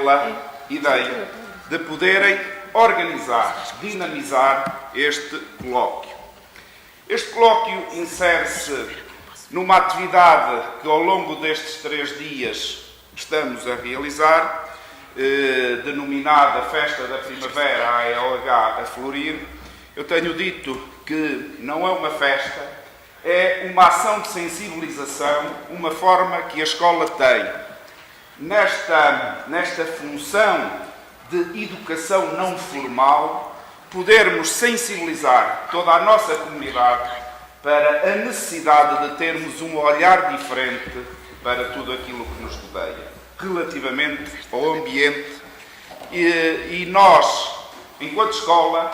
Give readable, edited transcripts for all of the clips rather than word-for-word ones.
pela ideia de poderem organizar, dinamizar este colóquio. Este colóquio insere-se numa atividade que ao longo destes 3 dias estamos a realizar, denominada Festa da Primavera AELH a Florir. Eu tenho dito que não é uma festa, é uma ação de sensibilização, uma forma que a escola tem nesta função de educação não formal, podermos sensibilizar toda a nossa comunidade para a necessidade de termos um olhar diferente para tudo aquilo que nos rodeia, relativamente ao ambiente. E nós, enquanto escola,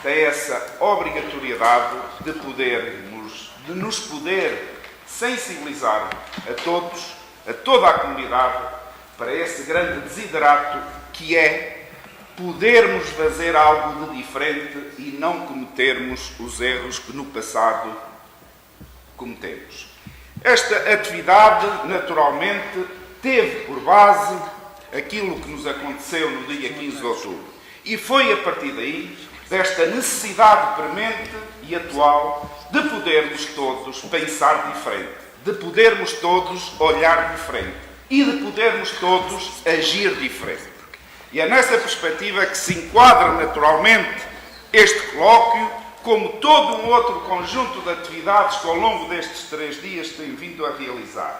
tem essa obrigatoriedade de nos poder sensibilizar a todos, a toda a comunidade, para esse grande desiderato que é podermos fazer algo de diferente e não cometermos os erros que no passado cometemos. Esta atividade, naturalmente, teve por base aquilo que nos aconteceu no dia 15 de outubro. E foi a partir daí, desta necessidade premente e atual, de podermos todos pensar diferente, de podermos todos olhar diferente e de podermos todos agir diferente. E é nessa perspectiva que se enquadra naturalmente este colóquio, como todo um outro conjunto de atividades que ao longo destes 3 dias tem vindo a realizar.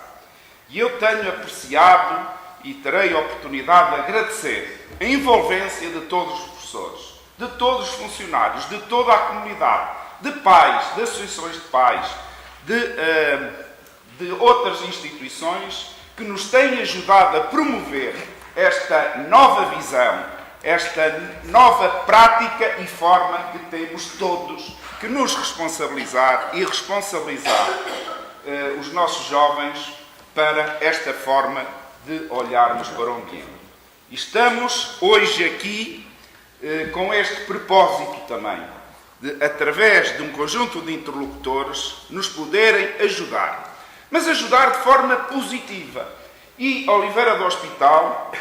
E eu tenho apreciado e terei a oportunidade de agradecer a envolvência de todos os professores, de todos os funcionários, de toda a comunidade, de pais, de associações de pais, de outras instituições que nos têm ajudado a promover esta nova visão, esta nova prática e forma que temos todos que nos responsabilizar e responsabilizar os nossos jovens para esta forma de olharmos para o ambiente. E estamos hoje aqui com este propósito também, de, através de um conjunto de interlocutores, nos poderem ajudar, mas ajudar de forma positiva. E Oliveira do Hospital,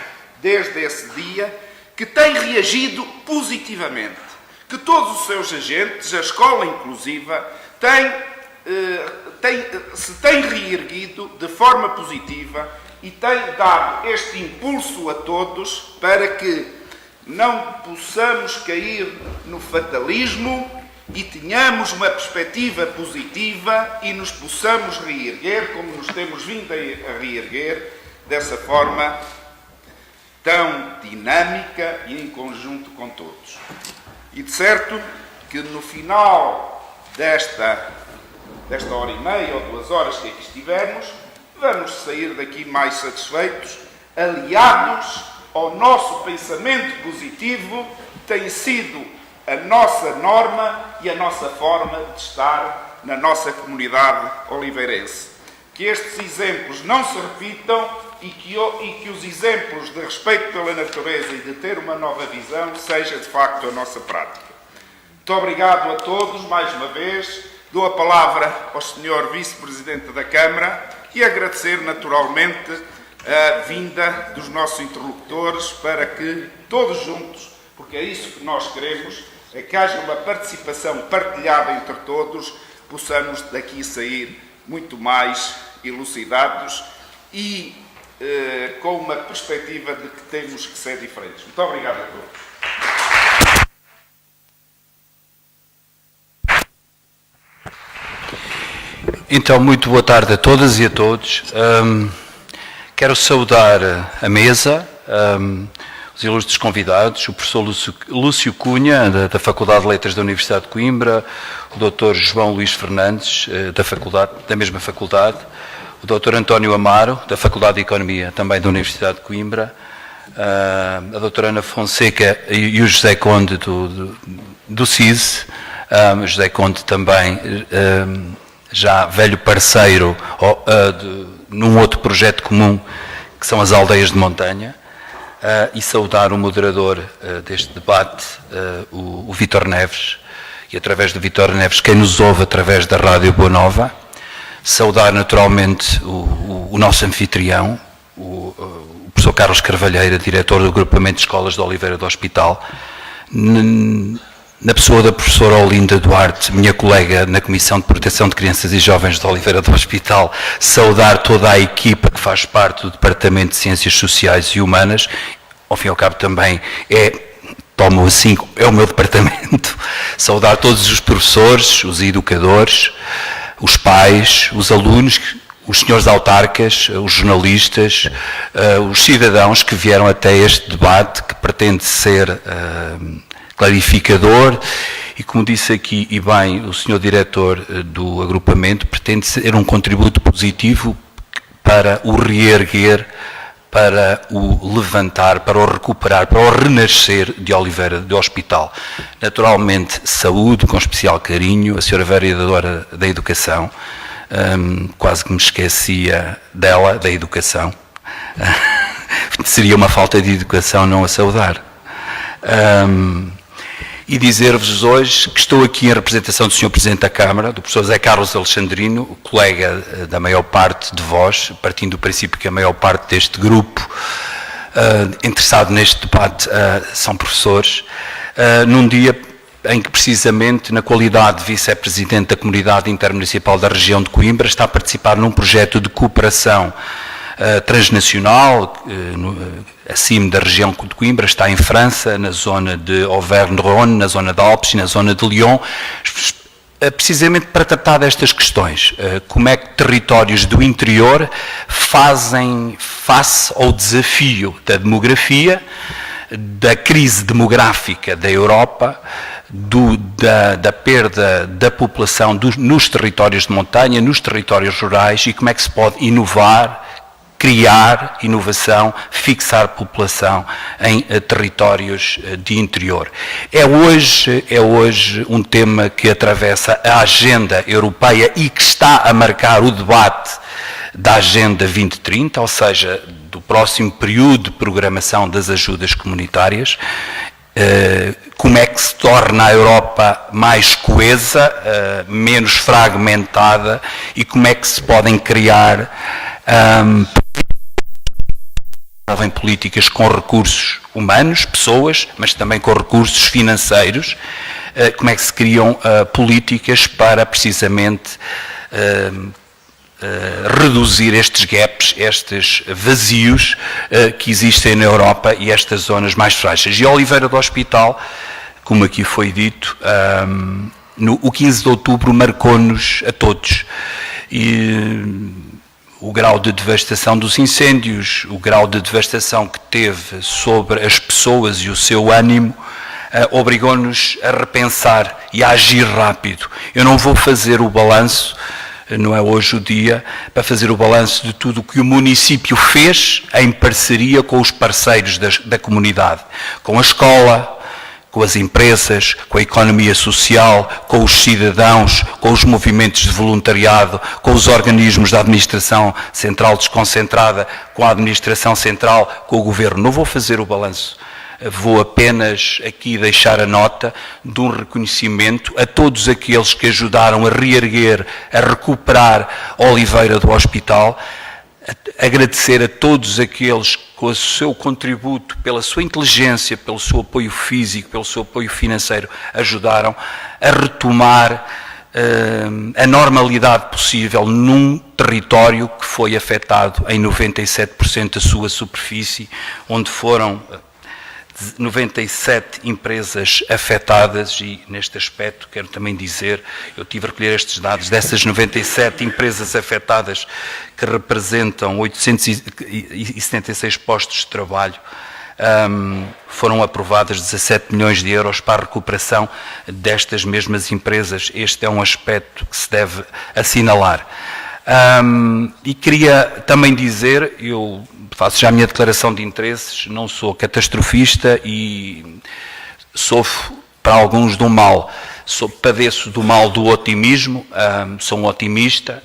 desde esse dia, que tem reagido positivamente, que todos os seus agentes, a escola inclusiva, se tem reerguido de forma positiva e tem dado este impulso a todos para que não possamos cair no fatalismo e tenhamos uma perspectiva positiva e nos possamos reerguer, como nos temos vindo a reerguer, dessa forma tão dinâmica e em conjunto com todos. E de certo que no final desta hora e meia ou 2 horas que aqui estivermos, vamos sair daqui mais satisfeitos, aliados ao nosso pensamento positivo, tem sido a nossa norma e a nossa forma de estar na nossa comunidade oliveirense. Que estes exemplos não se repitam e que os exemplos de respeito pela natureza e de ter uma nova visão seja de facto a nossa prática. Muito obrigado a todos, mais uma vez. Dou a palavra ao Sr. Vice-Presidente da Câmara e agradecer naturalmente a vinda dos nossos interlocutores para que todos juntos, porque é isso que nós queremos, é que haja uma participação partilhada entre todos, possamos daqui sair muito mais elucidados e com uma perspectiva de que temos que ser diferentes. Muito obrigado a todos. Então, muito boa tarde a todas e a todos. Quero saudar a mesa, os ilustres convidados, o professor Lúcio Cunha, da Faculdade de Letras da Universidade de Coimbra, o Dr. João Luís Fernandes, da mesma faculdade, o Dr. António Amaro, da Faculdade de Economia, também da Universidade de Coimbra, a doutora Ana Fonseca e o José Conde do CISE, José Conde também já velho parceiro num outro projeto comum, que são as aldeias de montanha, e saudar o moderador deste debate, o Vítor Neves, e através do Vítor Neves, quem nos ouve através da Rádio Boa Nova, saudar naturalmente o nosso anfitrião, o professor Carlos Carvalheira, diretor do agrupamento de escolas de Oliveira do Hospital, na pessoa da professora Olinda Duarte, minha colega na Comissão de Proteção de Crianças e Jovens de Oliveira do Hospital, saudar toda a equipa que faz parte do Departamento de Ciências Sociais e Humanas, ao fim e ao cabo também tomo assim, é o meu departamento, saudar todos os professores, os educadores, os pais, os alunos, os senhores autarcas, os jornalistas, os cidadãos que vieram até este debate, que pretende ser clarificador e, como disse aqui, e bem, o senhor diretor do agrupamento, pretende ser um contributo positivo para o reerguer, para o levantar, para o recuperar, para o renascer de Oliveira do Hospital. Naturalmente, saúde, com especial carinho, a senhora vereadora da Educação, quase que me esquecia dela, da Educação. Seria uma falta de educação não a saudar. E dizer-vos hoje que estou aqui em representação do Sr. Presidente da Câmara, do professor Zé Carlos Alexandrino, colega da maior parte de vós, partindo do princípio que a maior parte deste grupo interessado neste debate são professores, num dia em que precisamente, na qualidade de Vice-Presidente da Comunidade Intermunicipal da região de Coimbra, está a participar num projeto de cooperação transnacional, acima da região de Coimbra, está em França, na zona de Auvergne-Rhône, na zona de Alpes e na zona de Lyon, precisamente para tratar destas questões. Como é que territórios do interior fazem face ao desafio da demografia, da crise demográfica da Europa, da perda da população nos territórios de montanha, nos territórios rurais, e como é que se pode inovar, criar inovação, fixar população em territórios de interior. É hoje um tema que atravessa a agenda europeia e que está a marcar o debate da Agenda 2030, ou seja, do próximo período de programação das ajudas comunitárias. Como é que se torna a Europa mais coesa, menos fragmentada, e como é que se podem criar políticas com recursos humanos, pessoas, mas também com recursos financeiros, como é que se criam políticas para precisamente reduzir estes gaps, estes vazios que existem na Europa e estas zonas mais frágeis. E Oliveira do Hospital, como aqui foi dito, o 15 de outubro marcou-nos a todos. E o grau de devastação dos incêndios, o grau de devastação que teve sobre as pessoas e o seu ânimo, obrigou-nos a repensar e a agir rápido. Eu não vou fazer o balanço, não é hoje o dia, para fazer o balanço de tudo o que o município fez em parceria com os parceiros da comunidade, com a escola, com as empresas, com a economia social, com os cidadãos, com os movimentos de voluntariado, com os organismos da administração central desconcentrada, com a administração central, com o governo. Não vou fazer o balanço, vou apenas aqui deixar a nota de um reconhecimento a todos aqueles que ajudaram a reerguer, a recuperar Oliveira do Hospital, agradecer a todos aqueles que, com o seu contributo, pela sua inteligência, pelo seu apoio físico, pelo seu apoio financeiro, ajudaram a retomar a normalidade possível num território que foi afetado em 97% da sua superfície, onde foram 97 empresas afetadas. E neste aspecto quero também dizer, eu tive a recolher estes dados, dessas 97 empresas afetadas, que representam 876 postos de trabalho, foram aprovadas 17 milhões de euros para a recuperação destas mesmas empresas. Este é um aspecto que se deve assinalar. E queria também dizer, eu faço já a minha declaração de interesses, não sou catastrofista e sofro para alguns do mal, padeço do mal do otimismo, sou um otimista,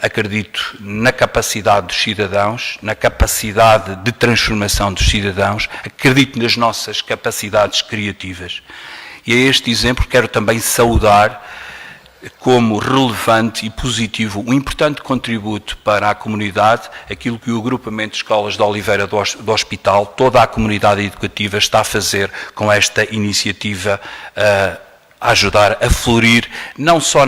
acredito na capacidade dos cidadãos, na capacidade de transformação dos cidadãos, acredito nas nossas capacidades criativas. E a este exemplo quero também saudar como relevante e positivo, um importante contributo para a comunidade, aquilo que o agrupamento de escolas de Oliveira do Hospital, toda a comunidade educativa está a fazer com esta iniciativa, a ajudar a florir, não só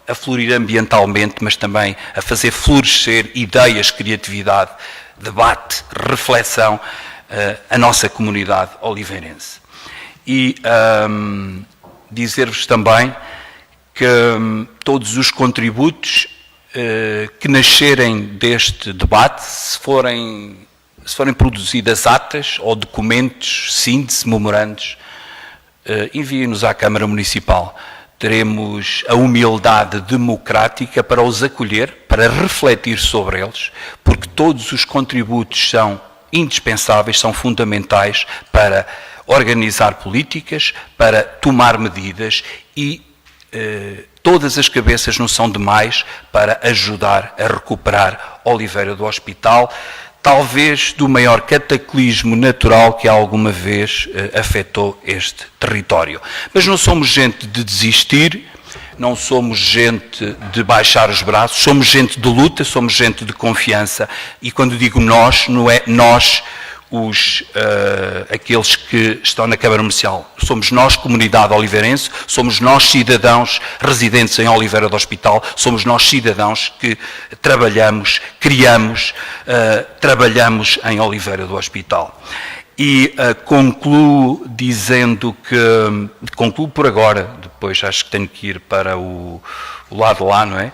a florir ambientalmente, mas também a fazer florescer ideias, criatividade, debate, reflexão, a nossa comunidade oliveirense. E dizer-vos também que todos os contributos que nascerem deste debate, se forem produzidas atas ou documentos, síntese, memorandos, enviem-nos à Câmara Municipal. Teremos a humildade democrática para os acolher, para refletir sobre eles, porque todos os contributos são indispensáveis, são fundamentais para organizar políticas, para tomar medidas e todas as cabeças não são demais para ajudar a recuperar Oliveira do Hospital, talvez do maior cataclismo natural que alguma vez afetou este território. Mas não somos gente de desistir, não somos gente de baixar os braços, somos gente de luta, somos gente de confiança, e quando digo nós, não é nós aqueles que estão na Câmara Municipal, somos nós, comunidade oliveirense, somos nós, cidadãos residentes em Oliveira do Hospital, somos nós, cidadãos que trabalhamos, criamos, trabalhamos em Oliveira do Hospital. E concluo dizendo que, concluo por agora, depois acho que tenho que ir para o lado de lá, não é?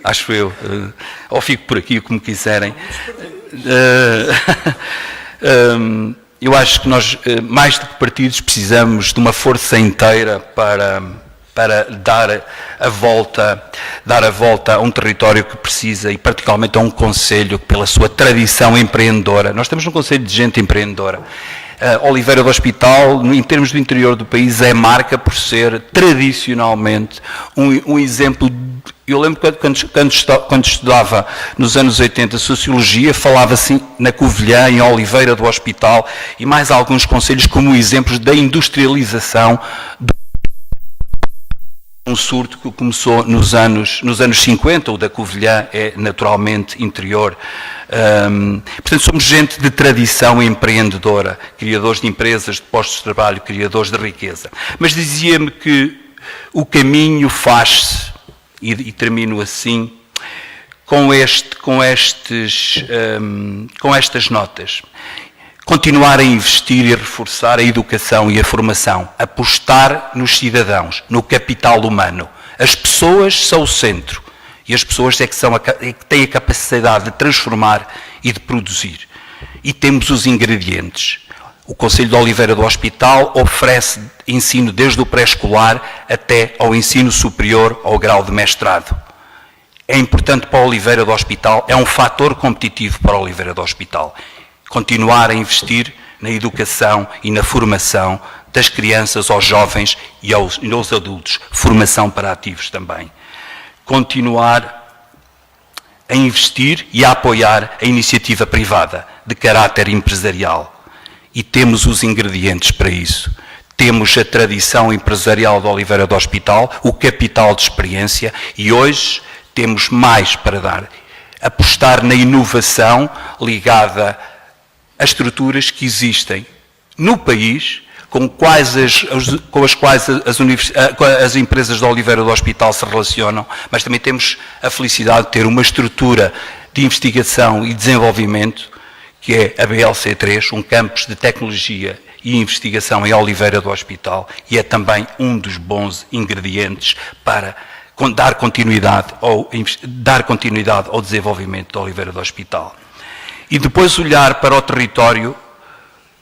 Acho eu, ou fico por aqui, como quiserem. Eu acho que nós, mais do que partidos, precisamos de uma força inteira para dar a volta a um território que precisa, e particularmente a um concelho que, pela sua tradição empreendedora, nós temos um concelho de gente empreendedora. Oliveira do Hospital, em termos do interior do país, é marca por ser tradicionalmente um exemplo. Eu lembro que quando estudava nos anos 80 Sociologia, falava-se na Covilhã, em Oliveira do Hospital e mais alguns concelhos como exemplos da industrialização um surto que começou nos anos 50, o da Covilhã é naturalmente interior. Portanto, somos gente de tradição empreendedora, criadores de empresas, de postos de trabalho, criadores de riqueza. Mas dizia-me que o caminho faz-se, e termino assim, com estas notas. Continuar a investir e reforçar a educação e a formação, apostar nos cidadãos, no capital humano. As pessoas são o centro e as pessoas é que têm a capacidade de transformar e de produzir. E temos os ingredientes. O Concelho de Oliveira do Hospital oferece ensino desde o pré-escolar até ao ensino superior ao grau de mestrado. É importante para Oliveira do Hospital, é um fator competitivo para Oliveira do Hospital. Continuar a investir na educação e na formação das crianças aos jovens e aos adultos, formação para ativos também. Continuar a investir e a apoiar a iniciativa privada de caráter empresarial. E temos os ingredientes para isso. Temos a tradição empresarial de Oliveira do Hospital, o capital de experiência e hoje temos mais para dar. Apostar na inovação ligada as estruturas que existem no país, com as quais as empresas de Oliveira do Hospital se relacionam, mas também temos a felicidade de ter uma estrutura de investigação e desenvolvimento, que é a BLC3, um campus de tecnologia e investigação em Oliveira do Hospital, e é também um dos bons ingredientes para dar continuidade ao desenvolvimento de Oliveira do Hospital. E depois olhar para o território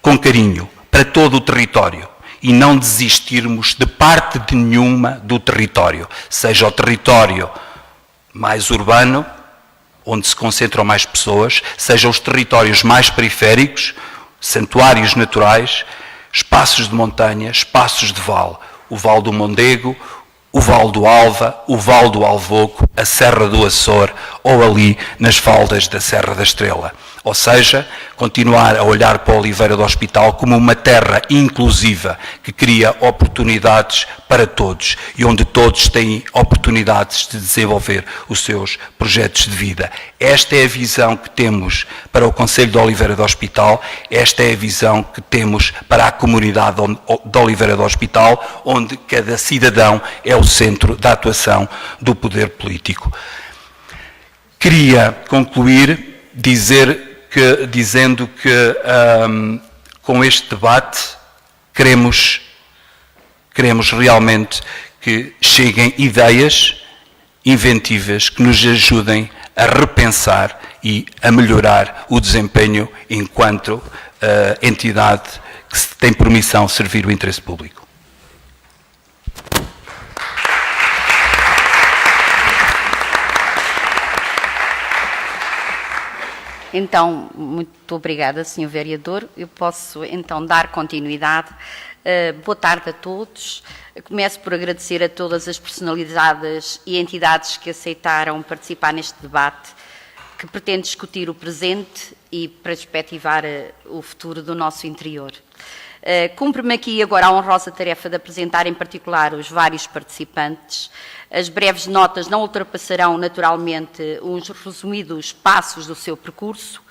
com carinho, para todo o território, e não desistirmos de parte de nenhuma do território, seja o território mais urbano, onde se concentram mais pessoas, seja os territórios mais periféricos, santuários naturais, espaços de montanha, espaços de vale, o Vale do Mondego, o Vale do Alva, o Vale do Alvoco, a Serra do Açor ou ali nas faldas da Serra da Estrela. Ou seja, continuar a olhar para Oliveira do Hospital como uma terra inclusiva, que cria oportunidades para todos e onde todos têm oportunidades de desenvolver os seus projetos de vida. Esta é a visão que temos para o Concelho de Oliveira do Hospital, esta é a visão que temos para a comunidade de Oliveira do Hospital, onde cada cidadão é o centro da atuação do poder político. Queria concluir dizendo que com este debate queremos realmente que cheguem ideias inventivas que nos ajudem a repensar e a melhorar o desempenho enquanto entidade que tem por missão servir o interesse público. Então, muito obrigada, Sr. Vereador. Eu posso, então, dar continuidade. Boa tarde a todos. Começo por agradecer a todas as personalidades e entidades que aceitaram participar neste debate, que pretende discutir o presente e perspectivar o futuro do nosso interior. Cumpre-me aqui agora a honrosa tarefa de apresentar em particular os vários participantes. As breves notas não ultrapassarão naturalmente os resumidos passos do seu percurso.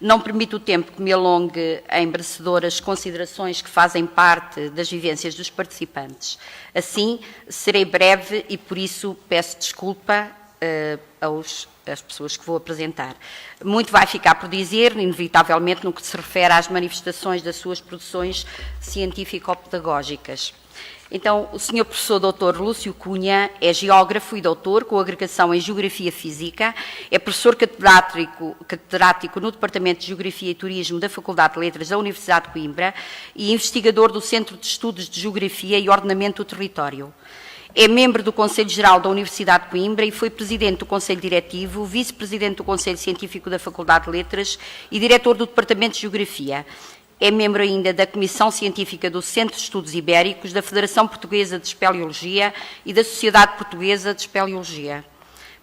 Não permite o tempo que me alongue em merecedoras considerações que fazem parte das vivências dos participantes. Assim, serei breve e por isso peço desculpa às pessoas que vou apresentar. Muito vai ficar por dizer, inevitavelmente, no que se refere às manifestações das suas produções científico-pedagógicas. Então, o Sr. Professor Dr. Lúcio Cunha é geógrafo e doutor com agregação em Geografia Física, é professor catedrático no Departamento de Geografia e Turismo da Faculdade de Letras da Universidade de Coimbra e investigador do Centro de Estudos de Geografia e Ordenamento do Território. É membro do Conselho Geral da Universidade de Coimbra e foi presidente do Conselho Diretivo, vice-presidente do Conselho Científico da Faculdade de Letras e diretor do Departamento de Geografia. É membro ainda da Comissão Científica do Centro de Estudos Ibéricos, da Federação Portuguesa de Espeleologia e da Sociedade Portuguesa de Espeleologia.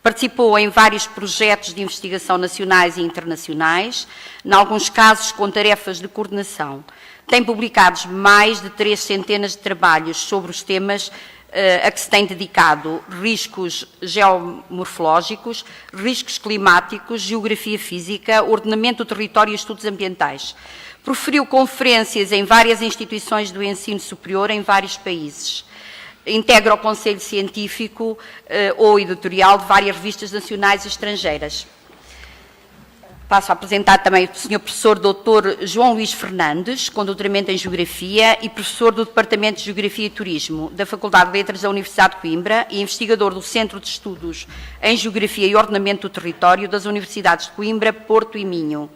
Participou em vários projetos de investigação nacionais e internacionais, em alguns casos com tarefas de coordenação. Tem publicado mais de 300 de trabalhos sobre os temas a que se tem dedicado: riscos geomorfológicos, riscos climáticos, geografia física, ordenamento do território e estudos ambientais. Proferiu conferências em várias instituições do ensino superior em vários países. Integra o Conselho Científico ou editorial de várias revistas nacionais e estrangeiras. Passo a apresentar também o Sr. Professor Dr. João Luís Fernandes, com doutoramento em Geografia e professor do Departamento de Geografia e Turismo da Faculdade de Letras da Universidade de Coimbra e investigador do Centro de Estudos em Geografia e Ordenamento do Território das Universidades de Coimbra, Porto e Minho.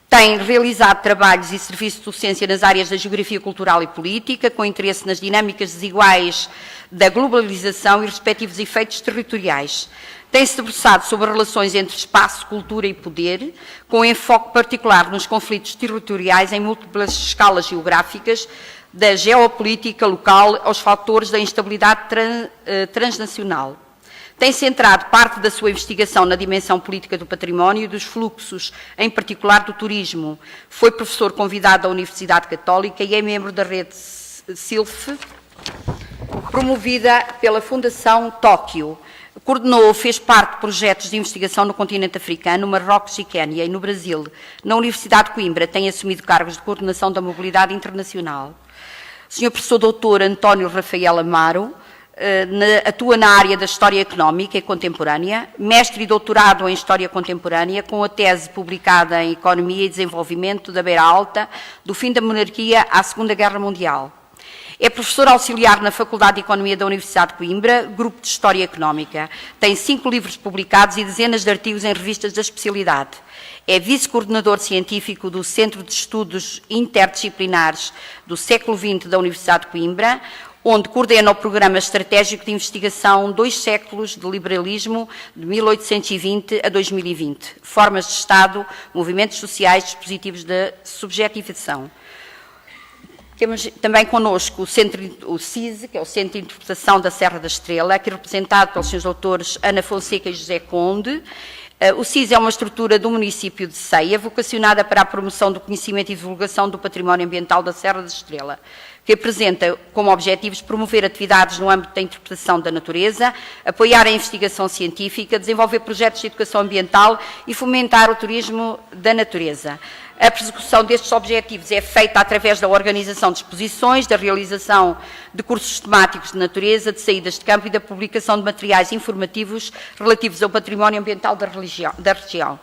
Tem realizado trabalhos e serviços de docência nas áreas da geografia cultural e política, com interesse nas dinâmicas desiguais da globalização e respectivos efeitos territoriais. Tem-se debruçado sobre as relações entre espaço, cultura e poder, com enfoque particular nos conflitos territoriais em múltiplas escalas geográficas, da geopolítica local aos fatores da instabilidade transnacional. Tem centrado parte da sua investigação na dimensão política do património e dos fluxos, em particular do turismo. Foi professor convidado da Universidade Católica e é membro da rede SILF, promovida pela Fundação Tóquio. Coordenou ou fez parte de projetos de investigação no continente africano, Marrocos e Quénia e no Brasil. Na Universidade de Coimbra tem assumido cargos de coordenação da mobilidade internacional. Sr. Professor Dr. António Rafael Amaro atua na área da História Económica e Contemporânea, mestre e doutorado em História Contemporânea, com a tese publicada em Economia e Desenvolvimento da Beira Alta, do fim da monarquia à Segunda Guerra Mundial. É professor auxiliar na Faculdade de Economia da Universidade de Coimbra, Grupo de História Económica. Tem 5 livros publicados e dezenas de artigos em revistas da especialidade. É vice-coordenador científico do Centro de Estudos Interdisciplinares do século XX da Universidade de Coimbra, onde coordena o Programa Estratégico de Investigação 2 séculos de liberalismo, de 1820 a 2020, formas de Estado, movimentos sociais, dispositivos de subjetivação. Temos também connosco o CISE, que é o Centro de Interpretação da Serra da Estrela, aqui representado pelos Srs. Doutores Ana Fonseca e José Conde. O CIS é uma estrutura do município de Ceia, vocacionada para a promoção do conhecimento e divulgação do património ambiental da Serra da Estrela, que apresenta como objetivos promover atividades no âmbito da interpretação da natureza, apoiar a investigação científica, desenvolver projetos de educação ambiental e fomentar o turismo da natureza. A persecução destes objetivos é feita através da organização de exposições, da realização de cursos temáticos de natureza, de saídas de campo e da publicação de materiais informativos relativos ao património ambiental da região.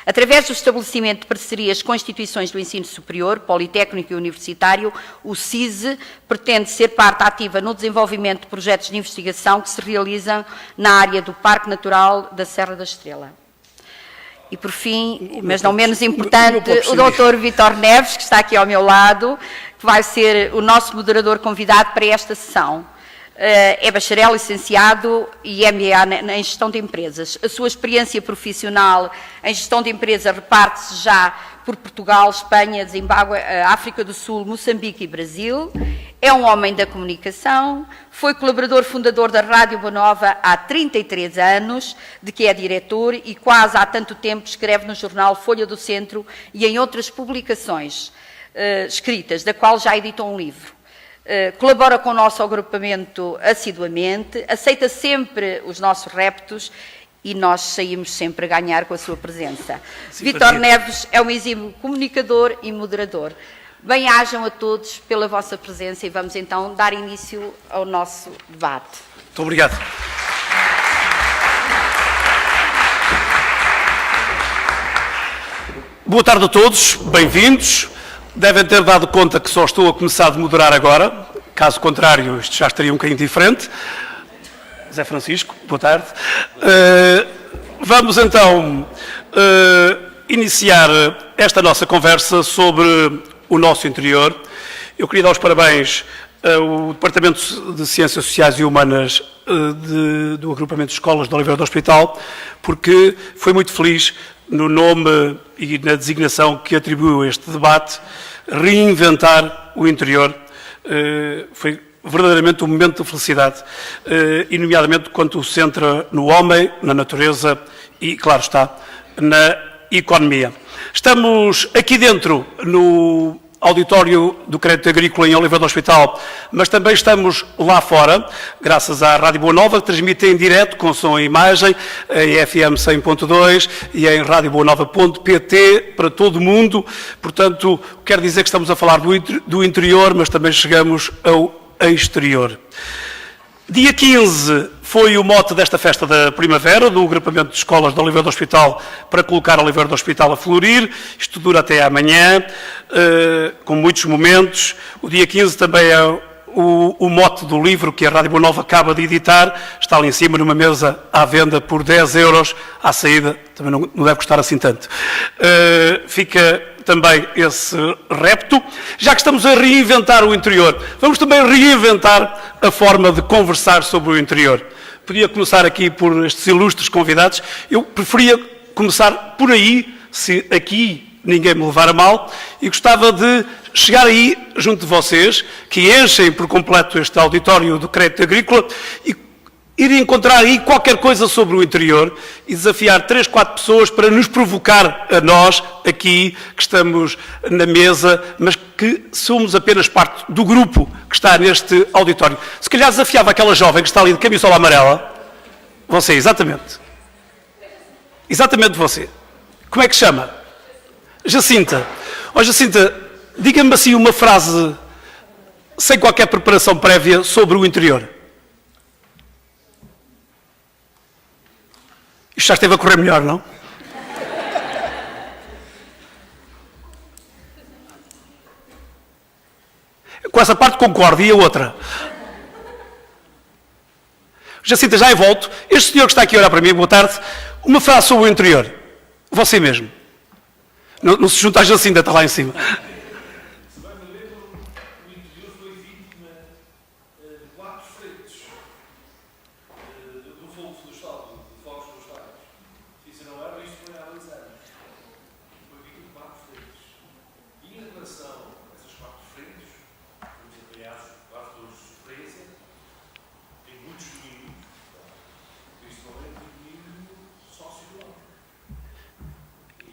Através do estabelecimento de parcerias com instituições do ensino superior, politécnico e universitário, o CISE pretende ser parte ativa no desenvolvimento de projetos de investigação que se realizam na área do Parque Natural da Serra da Estrela. E, por fim, mas não menos importante, o Dr. Vítor Neves, que está aqui ao meu lado, que vai ser o nosso moderador convidado para esta sessão. É bacharel, licenciado e MBA em Gestão de Empresas. A sua experiência profissional em Gestão de Empresas reparte-se já por Portugal, Espanha, Zimbábue, África do Sul, Moçambique e Brasil. É um homem da comunicação, foi colaborador fundador da Rádio Boa Nova há 33 anos, de que é diretor e quase há tanto tempo escreve no jornal Folha do Centro e em outras publicações escritas, da qual já editou um livro. Colabora com o nosso agrupamento assiduamente, aceita sempre os nossos reptos e nós saímos sempre a ganhar com a sua presença. Vítor Neves é um exímio comunicador e moderador. Bem-ajam a todos pela vossa presença e vamos então dar início ao nosso debate. Muito obrigado. Boa tarde a todos, bem-vindos. Devem ter dado conta que só estou a começar a moderar agora, caso contrário isto já estaria um bocadinho diferente. Zé Francisco, boa tarde. Vamos então iniciar esta nossa conversa sobre o nosso interior. Eu queria dar os parabéns ao Departamento de Ciências Sociais e Humanas do Agrupamento de Escolas de Oliveira do Hospital, porque foi muito feliz no nome e na designação que atribuiu a este debate, reinventar o interior. Foi verdadeiramente um momento de felicidade, e nomeadamente quando se centra no homem, na natureza e, claro está, na economia. Estamos aqui dentro, no auditório do Crédito Agrícola em Oliveira do Hospital, mas também estamos lá fora, graças à Rádio Boa Nova, que transmite em direto, com som e imagem, em FM 100.2 e em radioboanova.pt para todo o mundo. Portanto, quero dizer que estamos a falar do interior, mas também chegamos ao exterior. Dia 15 foi o mote desta festa da primavera, do agrupamento de escolas de Oliveira do Hospital, para colocar Oliveira do Hospital a florir. Isto dura até amanhã, com muitos momentos. O dia 15 também é o mote do livro que a Rádio Boa Nova acaba de editar. Está ali em cima numa mesa à venda por 10 euros. À saída também não deve custar assim tanto. Fica também esse repto. Já que estamos a reinventar o interior, vamos também reinventar a forma de conversar sobre o interior. Podia começar aqui por estes ilustres convidados. Eu preferia começar por aí, se aqui ninguém me levar a mal, e gostava de chegar aí junto de vocês, que enchem por completo este auditório do Crédito Agrícola, e ir encontrar aí qualquer coisa sobre o interior e desafiar 3, 4 pessoas para nos provocar a nós, aqui, que estamos na mesa, mas que somos apenas parte do grupo que está neste auditório. Se calhar desafiava aquela jovem que está ali de camisola amarela. Você, exatamente. Exatamente você. Como é que chama? Jacinta. Ó Jacinta, diga-me assim uma frase, sem qualquer preparação prévia, sobre o interior. Isto já esteve a correr melhor, não? Com essa parte concordo, e a outra? Jacinta, já eu volto. Este senhor que está aqui a olhar para mim, boa tarde, uma frase sobre o interior. Você mesmo. Não se junta à Jacinta, está lá em cima.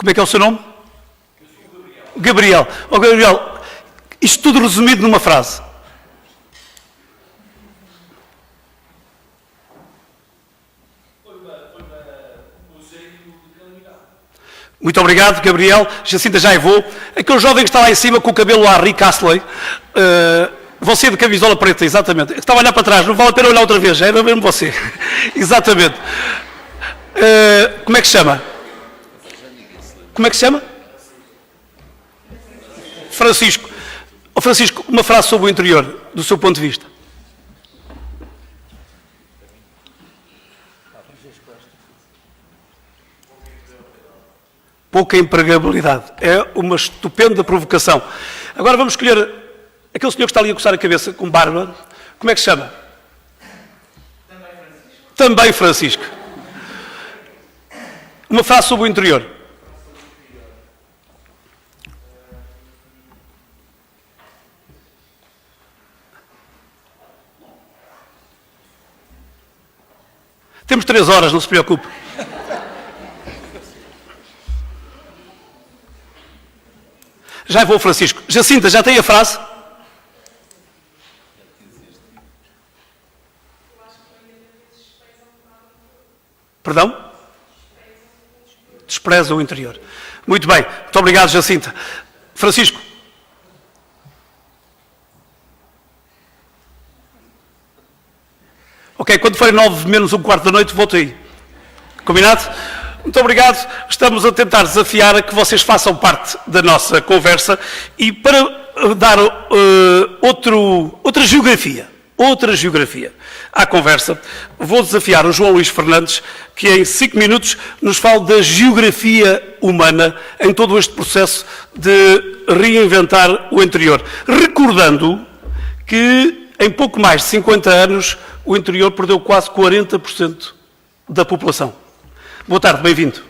Como é que é o seu nome? Gabriel. Oh, Gabriel, isto tudo resumido numa frase. Muito obrigado, Gabriel. Jacinta, já vou. Aquele jovem que está lá em cima com o cabelo a Rick Astley, você de camisola preta, exatamente. Estava a olhar para trás, não vale a pena olhar outra vez, era mesmo você. Exatamente. Como é que se chama? Como é que se chama? Francisco. Oh, Francisco, uma frase sobre o interior, do seu ponto de vista. Pouca empregabilidade. É uma estupenda provocação. Agora vamos escolher aquele senhor que está ali a coçar a cabeça com barba. Como é que se chama? Também Francisco. Uma frase sobre o interior. Temos 3 horas, não se preocupe. Já vou, Francisco. Jacinta, já tem a frase? Perdão? Despreza o interior. Muito bem. Muito obrigado, Jacinta. Francisco. Ok, quando forem 9 menos um quarto da noite, volto aí. Combinado? Muito obrigado. Estamos a tentar desafiar a que vocês façam parte da nossa conversa e para dar outra geografia à conversa, vou desafiar o João Luís Fernandes, que em 5 minutos nos fale da geografia humana em todo este processo de reinventar o interior. Recordando que em pouco mais de 50 anos o interior perdeu quase 40% da população. Boa tarde, bem-vindo.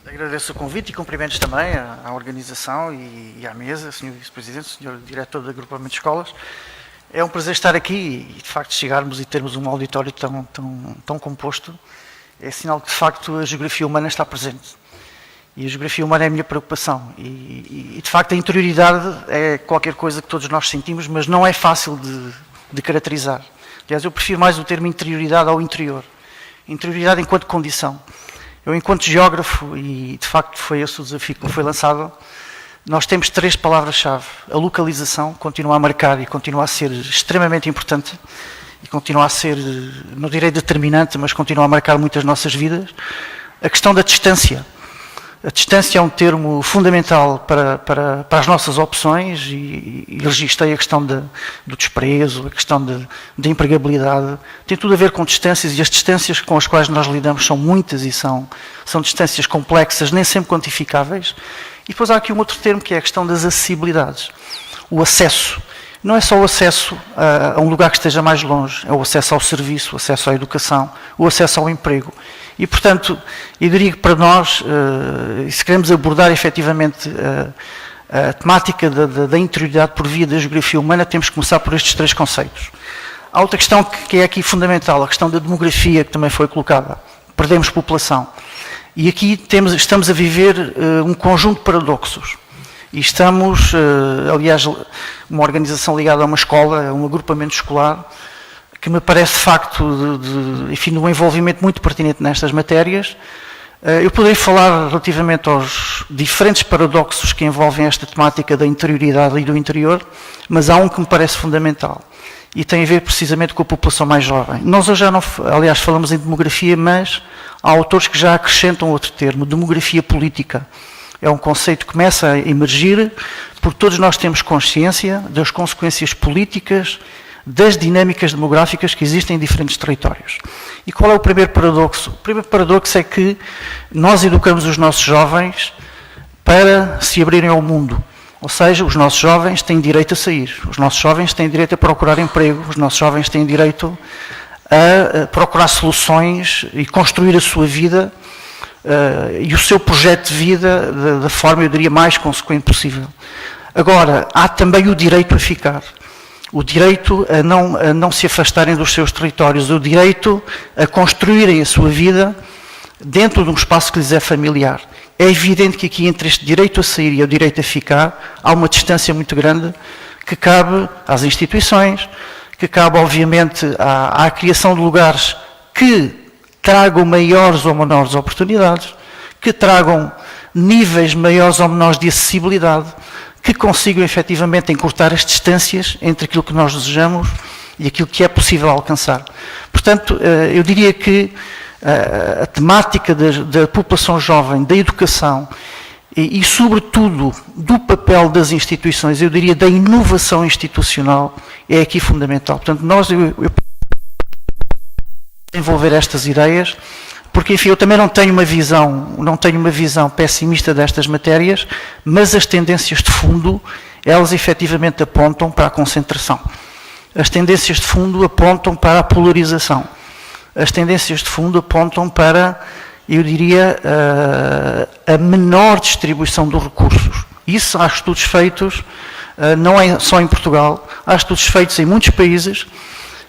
Agradeço o convite e cumprimentos também à organização e à mesa, Sr. Vice-Presidente, Sr. Diretor do Agrupamento de Escolas. É um prazer estar aqui e, de facto, chegarmos e termos um auditório tão composto. É sinal que, de facto, a geografia humana está presente. E a geografia humana é a minha preocupação. E de facto, a interioridade é qualquer coisa que todos nós sentimos, mas não é fácil de caracterizar. Aliás, eu prefiro mais o termo interioridade ao interior. Interioridade enquanto condição. Eu, enquanto geógrafo, e de facto foi esse o desafio que me foi lançado, nós temos 3 palavras-chave. A localização continua a marcar e continua a ser extremamente importante, e continua a ser, não direi determinante, mas continua a marcar muitas nossas vidas. A questão da distância. A distância é um termo fundamental para as nossas opções e registrei a questão do desprezo, a questão da empregabilidade. Tem tudo a ver com distâncias, e as distâncias com as quais nós lidamos são muitas e são distâncias complexas, nem sempre quantificáveis. E depois há aqui um outro termo que é a questão das acessibilidades. O acesso. Não é só o acesso a um lugar que esteja mais longe, é o acesso ao serviço, o acesso à educação, o acesso ao emprego. E, portanto, eu diria que para nós, se queremos abordar efetivamente a temática da interioridade por via da geografia humana, temos que começar por estes 3 conceitos. Há outra questão que é aqui fundamental, a questão da demografia, que também foi colocada. Perdemos população. E aqui estamos a viver um conjunto de paradoxos. E estamos, aliás, uma organização ligada a uma escola, a um agrupamento escolar, que me parece de facto enfim, de um envolvimento muito pertinente nestas matérias. Eu poderia falar relativamente aos diferentes paradoxos que envolvem esta temática da interioridade e do interior, mas há um que me parece fundamental e tem a ver precisamente com a população mais jovem. Nós hoje já não, aliás, falamos em demografia, mas há autores que já acrescentam outro termo, demografia política. É um conceito que começa a emergir, porque todos nós temos consciência das consequências políticas, das dinâmicas demográficas que existem em diferentes territórios. E qual é o primeiro paradoxo? O primeiro paradoxo é que nós educamos os nossos jovens para se abrirem ao mundo. Ou seja, os nossos jovens têm direito a sair, os nossos jovens têm direito a procurar emprego, os nossos jovens têm direito a procurar soluções e construir a sua vida e o seu projeto de vida da forma, eu diria, mais consequente possível. Agora, há também o direito a ficar. O direito a não se afastarem dos seus territórios, o direito a construírem a sua vida dentro de um espaço que lhes é familiar. É evidente que aqui entre este direito a sair e o direito a ficar há uma distância muito grande que cabe às instituições, que cabe obviamente à criação de lugares que tragam maiores ou menores oportunidades, que tragam níveis maiores ou menores de acessibilidade, que consigam efetivamente encurtar as distâncias entre aquilo que nós desejamos e aquilo que é possível alcançar. Portanto, eu diria que a temática da população jovem, da educação e, sobretudo, do papel das instituições, eu diria da inovação institucional, é aqui fundamental. Portanto, eu desenvolver estas ideias, porque, enfim, eu também não tenho uma visão pessimista destas matérias, mas as tendências de fundo, elas efetivamente apontam para a concentração. As tendências de fundo apontam para a polarização. As tendências de fundo apontam para, eu diria, a menor distribuição dos recursos. Isso há estudos feitos, não é só em Portugal, há estudos feitos em muitos países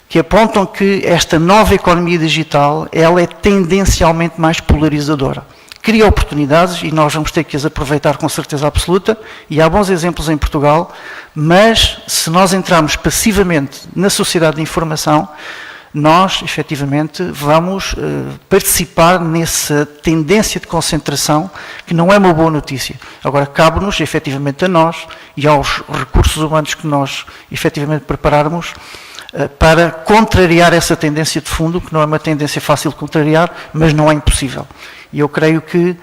que apontam que esta nova economia digital, ela é tendencialmente mais polarizadora. Cria oportunidades e nós vamos ter que as aproveitar com certeza absoluta, e há bons exemplos em Portugal, mas se nós entrarmos passivamente na sociedade de informação, nós, efetivamente, vamos participar nessa tendência de concentração, que não é uma boa notícia. Agora, cabe-nos, efetivamente, a nós e aos recursos humanos que nós, efetivamente, prepararmos para contrariar essa tendência de fundo, que não é uma tendência fácil de contrariar, mas não é impossível. E eu creio que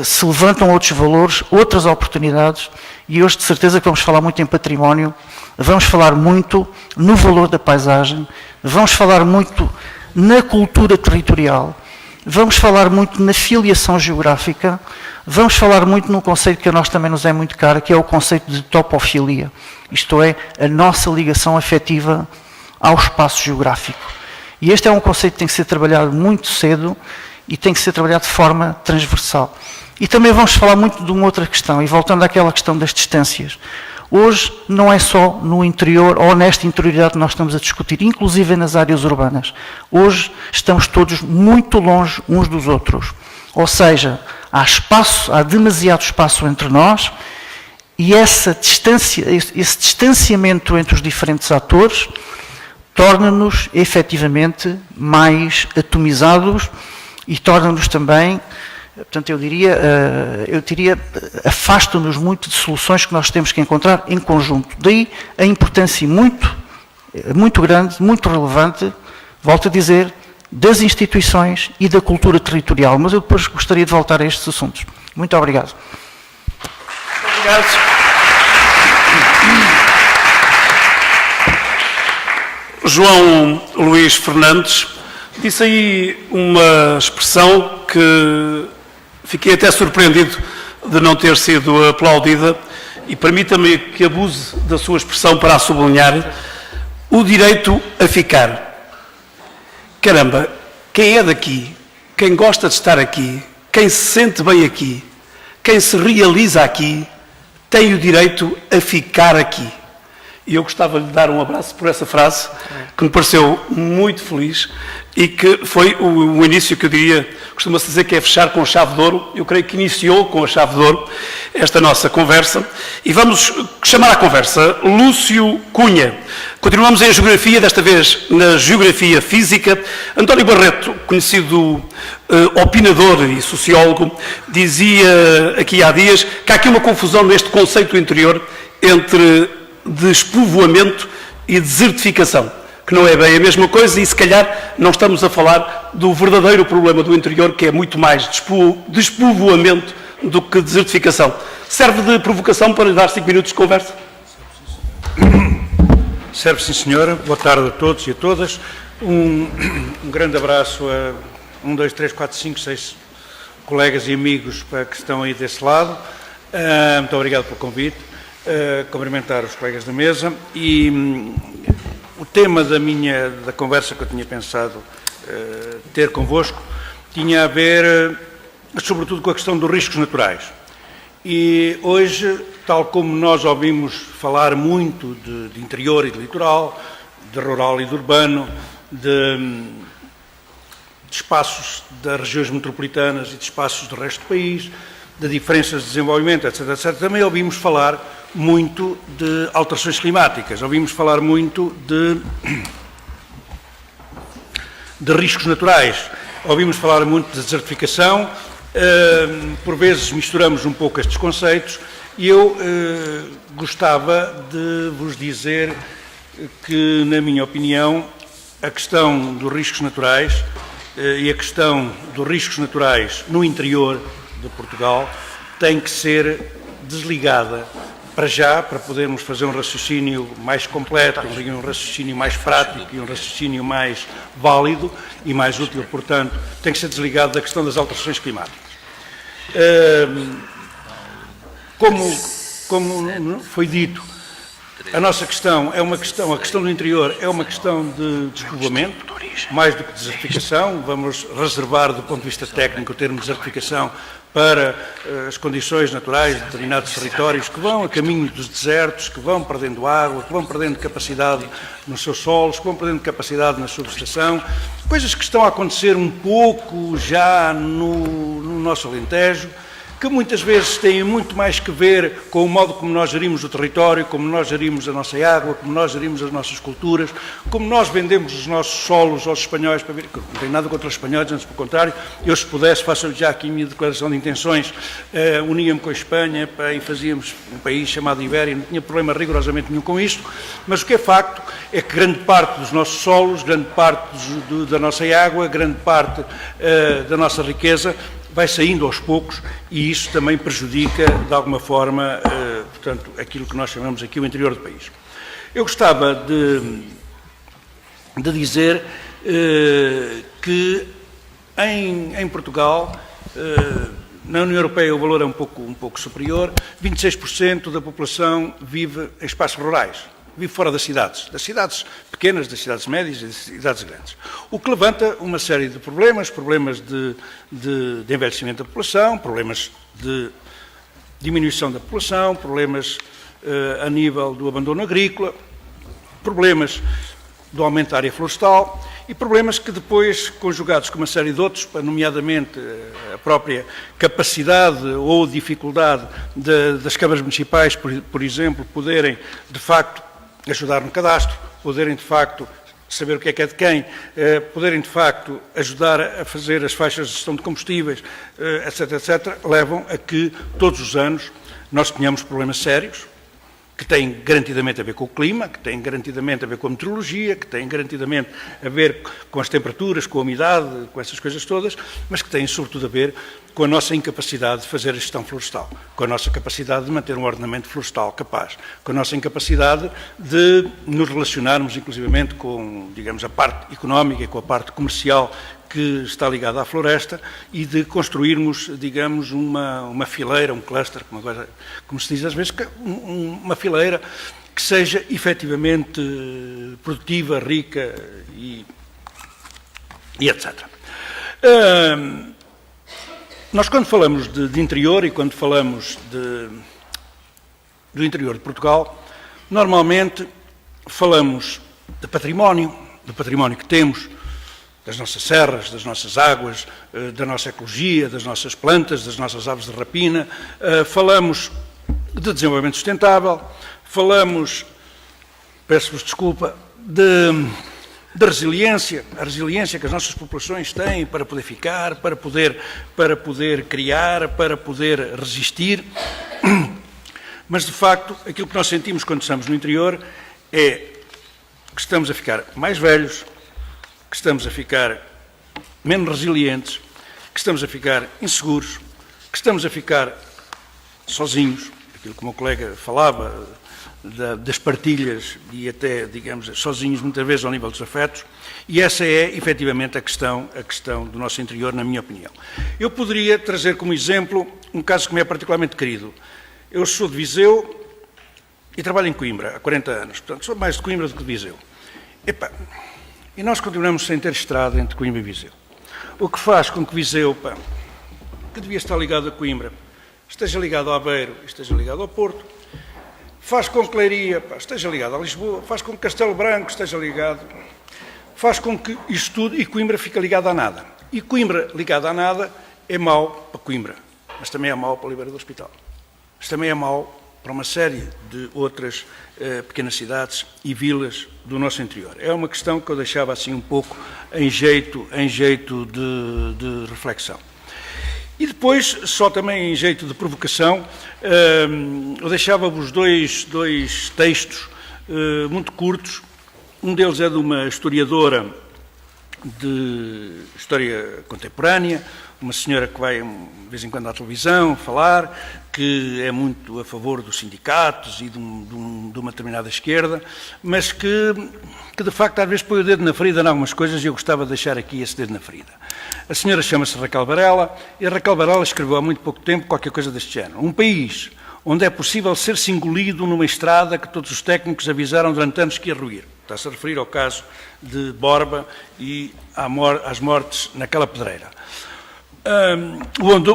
se levantam outros valores, outras oportunidades, e hoje de certeza que vamos falar muito em património, vamos falar muito no valor da paisagem, vamos falar muito na cultura territorial, vamos falar muito na filiação geográfica, vamos falar muito num conceito que a nós também nos é muito caro, que é o conceito de topofilia, isto é, a nossa ligação afetiva ao espaço geográfico. E este é um conceito que tem que ser trabalhado muito cedo e tem que ser trabalhado de forma transversal. E também vamos falar muito de uma outra questão, e voltando àquela questão das distâncias. Hoje não é só no interior ou nesta interioridade que nós estamos a discutir, inclusive nas áreas urbanas. Hoje estamos todos muito longe uns dos outros. Ou seja, há demasiado espaço entre nós, e esse distanciamento entre os diferentes atores torna-nos efetivamente mais atomizados e torna-nos também, portanto, eu diria, afasta-nos muito de soluções que nós temos que encontrar em conjunto. Daí a importância muito grande, muito relevante, volto a dizer, das instituições e da cultura territorial. Mas eu depois gostaria de voltar a estes assuntos. Muito obrigado. Obrigado. João Luís Fernandes disse aí uma expressão que fiquei até surpreendido de não ter sido aplaudida, e permita-me que abuse da sua expressão para a sublinhar: o direito a ficar. Caramba, quem é daqui, quem gosta de estar aqui, quem se sente bem aqui, quem se realiza aqui, tem o direito a ficar aqui. E eu gostava de dar um abraço por essa frase, que me pareceu muito feliz, e que foi o início que eu diria, costuma-se dizer que é fechar com chave de ouro. Eu creio que iniciou com a chave de ouro esta nossa conversa. E vamos chamar à conversa Lúcio Cunha. Continuamos em geografia, desta vez na geografia física. António Barreto, conhecido opinador e sociólogo, dizia aqui há dias que há aqui uma confusão neste conceito interior entre despovoamento e desertificação, que não é bem a mesma coisa, e se calhar não estamos a falar do verdadeiro problema do interior, que é muito mais despovoamento do que desertificação. Serve de provocação para lhe dar 5 minutos de conversa? Serve, sim, senhora. Boa tarde a todos e a todas. Um grande abraço a 1, 2, 3, 4, 5, 6 colegas e amigos que estão aí desse lado. Muito obrigado pelo convite. Cumprimentar os colegas da mesa, e o tema da conversa que eu tinha pensado ter convosco tinha a ver sobretudo com a questão dos riscos naturais. E hoje, tal como nós ouvimos falar muito de interior e de litoral, de rural e de urbano, de espaços das regiões metropolitanas e de espaços do resto do país, de diferenças de desenvolvimento, etc, etc. Também ouvimos falar muito de alterações climáticas, ouvimos falar muito de riscos naturais, ouvimos falar muito de desertificação, por vezes misturamos um pouco estes conceitos e eu gostava de vos dizer que, na minha opinião, a questão dos riscos naturais e a questão dos riscos naturais no interior de Portugal tem que ser desligada para já, para podermos fazer um raciocínio mais completo, um raciocínio mais prático e um raciocínio mais válido e mais útil, portanto, tem que ser desligado da questão das alterações climáticas. Como foi dito, a nossa questão é a questão do interior é uma questão de despovoamento, mais do que desertificação. Vamos reservar, do ponto de vista técnico, o termo desertificação para as condições naturais de determinados territórios que vão a caminho dos desertos, que vão perdendo água, que vão perdendo capacidade nos seus solos, que vão perdendo capacidade na subestação, coisas que estão a acontecer um pouco já no nosso Alentejo, que muitas vezes têm muito mais que ver com o modo como nós gerimos o território, como nós gerimos a nossa água, como nós gerimos as nossas culturas, como nós vendemos os nossos solos aos espanhóis, para ver, não tenho nada contra os espanhóis, antes pelo contrário, eu se pudesse, faço já aqui a minha declaração de intenções, unia-me com a Espanha e fazíamos um país chamado Ibéria, não tinha problema rigorosamente nenhum com isto, mas o que é facto é que grande parte dos nossos solos, grande parte da nossa água, grande parte da nossa riqueza vai saindo aos poucos e isso também prejudica, de alguma forma, portanto, aquilo que nós chamamos aqui o interior do país. Eu gostava de dizer que em Portugal, na União Europeia o valor é um pouco superior, 26% da população vive em espaços rurais. Vive fora das cidades pequenas, das cidades médias e das cidades grandes. O que levanta uma série de problemas de envelhecimento da população, problemas de diminuição da população, problemas a nível do abandono agrícola, problemas do aumento da área florestal e problemas que depois, conjugados com uma série de outros, nomeadamente a própria capacidade ou dificuldade das câmaras municipais, por exemplo, poderem, de facto, ajudar no cadastro, poderem de facto saber o que é de quem, poderem de facto ajudar a fazer as faixas de gestão de combustíveis, etc, etc, levam a que todos os anos nós tenhamos problemas sérios, que têm garantidamente a ver com o clima, que têm garantidamente a ver com a meteorologia, que têm garantidamente a ver com as temperaturas, com a umidade, com essas coisas todas, mas que têm sobretudo a ver com a nossa incapacidade de fazer a gestão florestal, com a nossa capacidade de manter um ordenamento florestal capaz, com a nossa incapacidade de nos relacionarmos inclusivamente com, digamos, a parte económica e com a parte comercial que está ligada à floresta e de construirmos, digamos, uma fileira, um cluster, como se diz às vezes, uma fileira que seja efetivamente produtiva, rica e etc. Nós, quando falamos de interior e quando falamos do interior de Portugal, normalmente falamos de património, do património que temos, das nossas serras, das nossas águas, da nossa ecologia, das nossas plantas, das nossas aves de rapina, falamos de desenvolvimento sustentável, falamos, peço-vos desculpa, de resiliência, a resiliência que as nossas populações têm para poder ficar, para poder criar, para poder resistir, mas de facto aquilo que nós sentimos quando estamos no interior é que estamos a ficar mais velhos, que estamos a ficar menos resilientes, que estamos a ficar inseguros, que estamos a ficar sozinhos, aquilo que o meu colega falava, das partilhas e até, digamos, sozinhos muitas vezes ao nível dos afetos, e essa é, efetivamente, a questão do nosso interior, na minha opinião. Eu poderia trazer como exemplo um caso que me é particularmente querido. Eu sou de Viseu e trabalho em Coimbra há 40 anos, portanto, sou mais de Coimbra do que de Viseu. E nós continuamos sem ter estrada entre Coimbra e Viseu. O que faz com que Viseu, que devia estar ligado a Coimbra, esteja ligado a Aveiro, esteja ligado ao Porto, faz com que Leiria esteja ligado a Lisboa, faz com que Castelo Branco esteja ligado, faz com que isto tudo, e Coimbra fica ligado a nada. E Coimbra, ligado a nada, é mau para Coimbra, mas também é mau para a Oliveira do Hospital. Mas também é mau para uma série de outras pequenas cidades e vilas do nosso interior. É uma questão que eu deixava assim um pouco em jeito de reflexão. E depois, só também em jeito de provocação, eu deixava-vos dois textos muito curtos. Um deles é de uma historiadora de história contemporânea, uma senhora que vai de vez em quando à televisão falar, que é muito a favor dos sindicatos e de uma determinada esquerda, mas que de facto às vezes põe o dedo na ferida em algumas coisas e eu gostava de deixar aqui esse dedo na ferida. A senhora chama-se Raquel Varela e a Raquel Varela escreveu há muito pouco tempo qualquer coisa deste género. Um país onde é possível ser-se engolido numa estrada que todos os técnicos avisaram durante anos que ia ruir. Está-se a referir ao caso de Borba e às mortes naquela pedreira.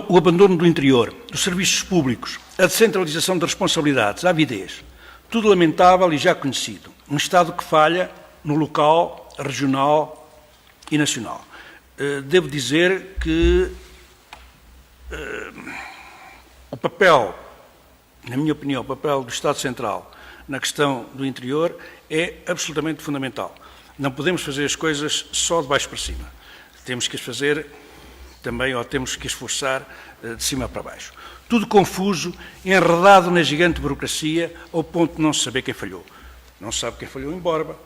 O abandono do interior, dos serviços públicos, a descentralização das responsabilidades, a avidez. Tudo lamentável e já conhecido. Um Estado que falha no local, regional e nacional. Devo dizer que o papel, na minha opinião, o papel do Estado Central na questão do interior é absolutamente fundamental. Não podemos fazer as coisas só de baixo para cima. Temos que as fazer também, ou temos que esforçar de cima para baixo. Tudo confuso, enredado na gigante burocracia, ao ponto de não se saber quem falhou. Não se sabe quem falhou em Borba,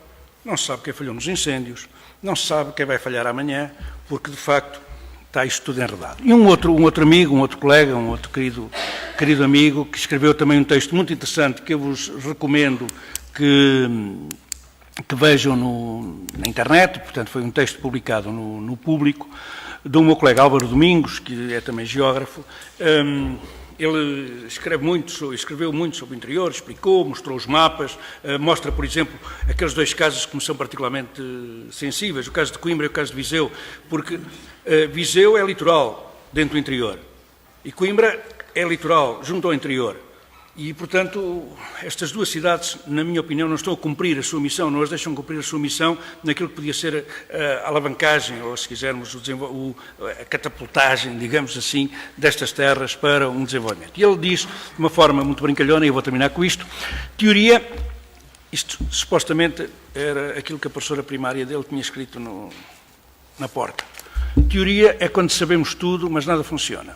não se sabe quem falhou nos incêndios, não se sabe quem vai falhar amanhã, porque de facto está isto tudo enredado. E um outro amigo, um outro colega, um outro querido amigo, que escreveu também um texto muito interessante, que eu vos recomendo que vejam na internet, portanto foi um texto publicado no Público, do meu colega Álvaro Domingos, que é também geógrafo. Ele escreveu muito sobre o interior, explicou, mostrou os mapas, mostra, por exemplo, aqueles dois casos que me são particularmente sensíveis, o caso de Coimbra e o caso de Viseu, porque Viseu é litoral dentro do interior e Coimbra é litoral junto ao interior. E, portanto, estas duas cidades, na minha opinião, não estão a cumprir a sua missão, não as deixam cumprir a sua missão naquilo que podia ser a alavancagem, ou se quisermos, a catapultagem, digamos assim, destas terras para um desenvolvimento. E ele diz, de uma forma muito brincalhona, e eu vou terminar com isto, teoria, isto supostamente era aquilo que a professora primária dele tinha escrito na porta. Teoria é quando sabemos tudo, mas nada funciona.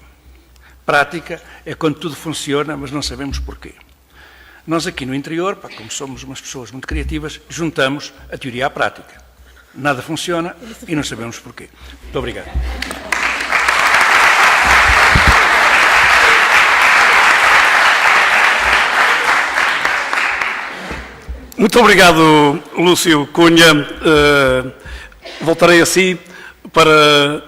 Prática é quando tudo funciona, mas não sabemos porquê. Nós aqui no interior, como somos umas pessoas muito criativas, juntamos a teoria à prática. Nada funciona e não sabemos porquê. Muito obrigado. Muito obrigado, Lúcio Cunha. Voltarei a si para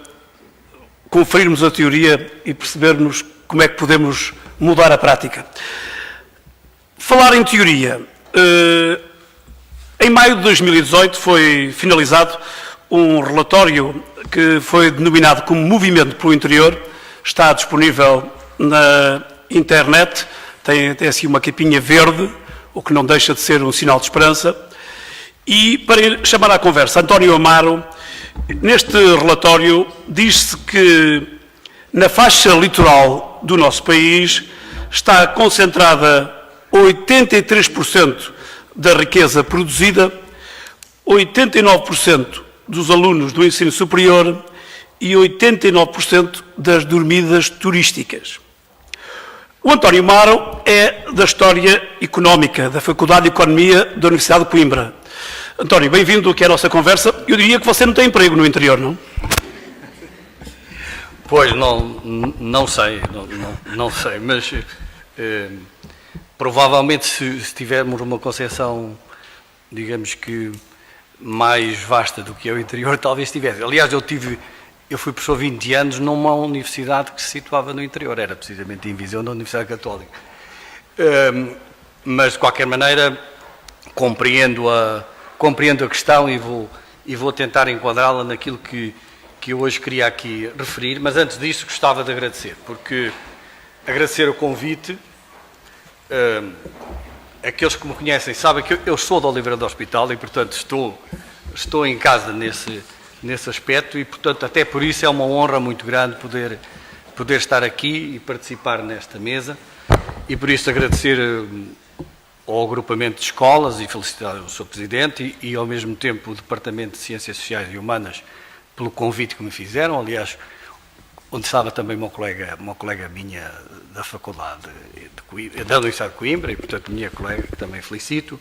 conferirmos a teoria e percebermos como é que podemos mudar a prática. Falar em teoria. Em maio de 2018 foi finalizado um relatório que foi denominado como Movimento pelo Interior. Está disponível na internet. Tem assim uma capinha verde, o que não deixa de ser um sinal de esperança. E para chamar à conversa, António Amaro, neste relatório diz-se que na faixa litoral do nosso país está concentrada 83% da riqueza produzida, 89% dos alunos do ensino superior e 89% das dormidas turísticas. O António Amaro é da História Económica, da Faculdade de Economia da Universidade de Coimbra. António, bem-vindo aqui à nossa conversa. Eu diria que você não tem emprego no interior, não? Pois, não sei, mas provavelmente se tivermos uma concepção, digamos que mais vasta do que é o interior, talvez tivesse. Aliás, eu fui professor 20 anos numa universidade que se situava no interior, era precisamente em Viseu, na Universidade Católica. Mas, de qualquer maneira, compreendo a questão e vou tentar enquadrá-la naquilo que eu hoje queria aqui referir, mas antes disso gostava de agradecer, porque agradecer o convite. Aqueles que me conhecem sabem que eu sou da Oliveira do Hospital e, portanto, estou em casa nesse aspecto e, portanto, até por isso é uma honra muito grande poder estar aqui e participar nesta mesa e por isso agradecer ao agrupamento de escolas e felicitar o Sr. Presidente e ao mesmo tempo o Departamento de Ciências Sociais e Humanas pelo convite que me fizeram, aliás, onde estava também uma colega minha da Faculdade da Universidade de Coimbra e, portanto, minha colega que também felicito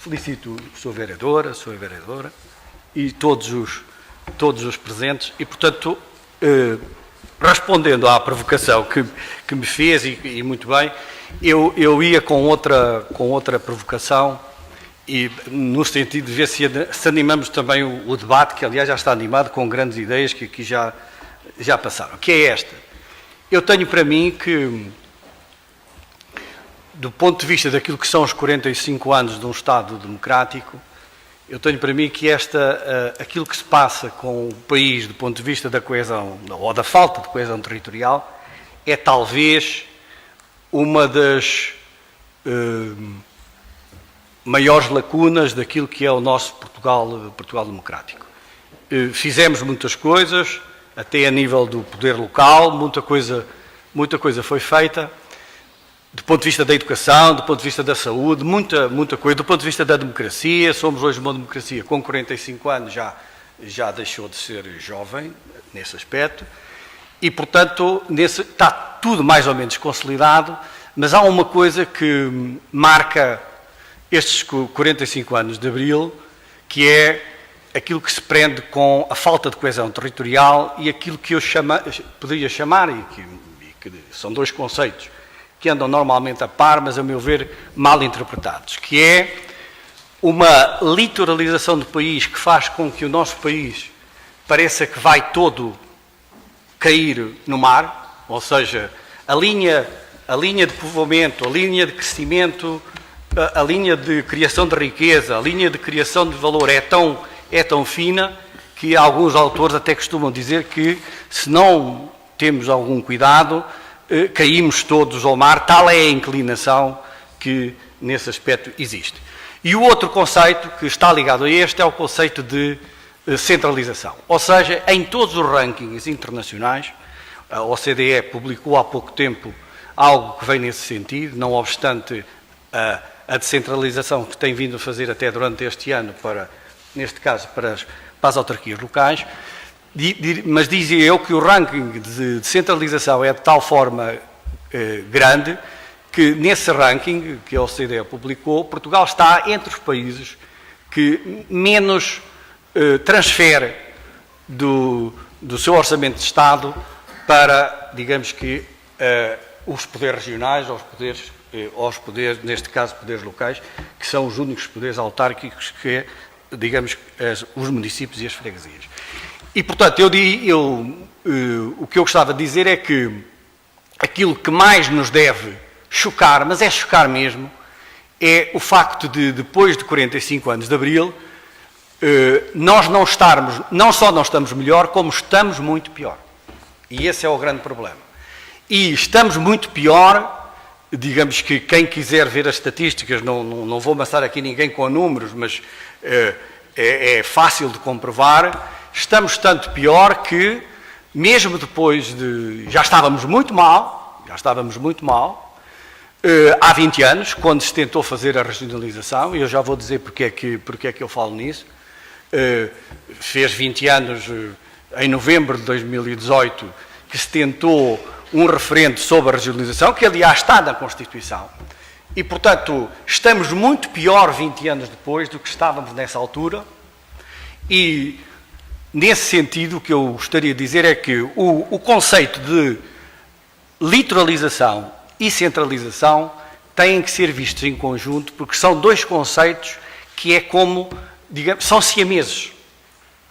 o Sr. Vereador, a Sra. Vereadora e todos os presentes e, portanto, respondendo à provocação que me fez e muito bem, eu ia com outra provocação e no sentido de ver se animamos também o debate, que aliás já está animado com grandes ideias que aqui já passaram, que é esta. Eu tenho para mim que, do ponto de vista daquilo que são os 45 anos de um Estado democrático, eu tenho para mim que aquilo que se passa com o país do ponto de vista da coesão, ou da falta de coesão territorial, é talvez uma das maiores lacunas daquilo que é o nosso Portugal democrático. Fizemos muitas coisas, até a nível do poder local, muita coisa foi feita, do ponto de vista da educação, do ponto de vista da saúde, muita coisa, do ponto de vista da democracia. Somos hoje uma democracia com 45 anos, já deixou de ser jovem nesse aspecto, e, portanto, está tudo mais ou menos consolidado, mas há uma coisa que marca estes 45 anos de Abril, que é aquilo que se prende com a falta de coesão territorial e aquilo que eu poderia chamar, e que são dois conceitos que andam normalmente a par, mas, a meu ver, mal interpretados, que é uma litoralização do país que faz com que o nosso país pareça que vai todo cair no mar, ou seja, a linha de povoamento, a linha de crescimento, a linha de criação de riqueza, a linha de criação de valor é tão fina que alguns autores até costumam dizer que, se não temos algum cuidado, caímos todos ao mar, tal é a inclinação que nesse aspecto existe. E o outro conceito que está ligado a este é o conceito de centralização. Ou seja, em todos os rankings internacionais, a OCDE publicou há pouco tempo algo que vem nesse sentido, não obstante a descentralização que tem vindo a fazer até durante este ano, neste caso, para as autarquias locais, mas dizia eu que o ranking de centralização é de tal forma grande que nesse ranking que a OCDE publicou, Portugal está entre os países que menos transfere do seu orçamento de Estado para, digamos que, os poderes regionais, aos poderes, neste caso, poderes locais, que são os únicos poderes autárquicos que é, digamos, os municípios e as freguesias. E, portanto, o que eu gostava de dizer é que aquilo que mais nos deve chocar, mas é chocar mesmo, é o facto de, depois de 45 anos de Abril, nós não só não estamos melhor, como estamos muito pior. E esse é o grande problema. E estamos muito pior, digamos que quem quiser ver as estatísticas, não vou amassar aqui ninguém com números, mas é fácil de comprovar. Estamos tanto pior que, mesmo depois já estávamos muito mal, há 20 anos, quando se tentou fazer a regionalização, e eu já vou dizer porque é que eu falo nisso, fez 20 anos, em novembro de 2018, que se tentou um referendo sobre a regionalização, que aliás está na Constituição, e, portanto, estamos muito pior 20 anos depois do que estávamos nessa altura, e nesse sentido, o que eu gostaria de dizer é que o conceito de litoralização e centralização têm que ser vistos em conjunto, porque são dois conceitos que digamos, são siameses.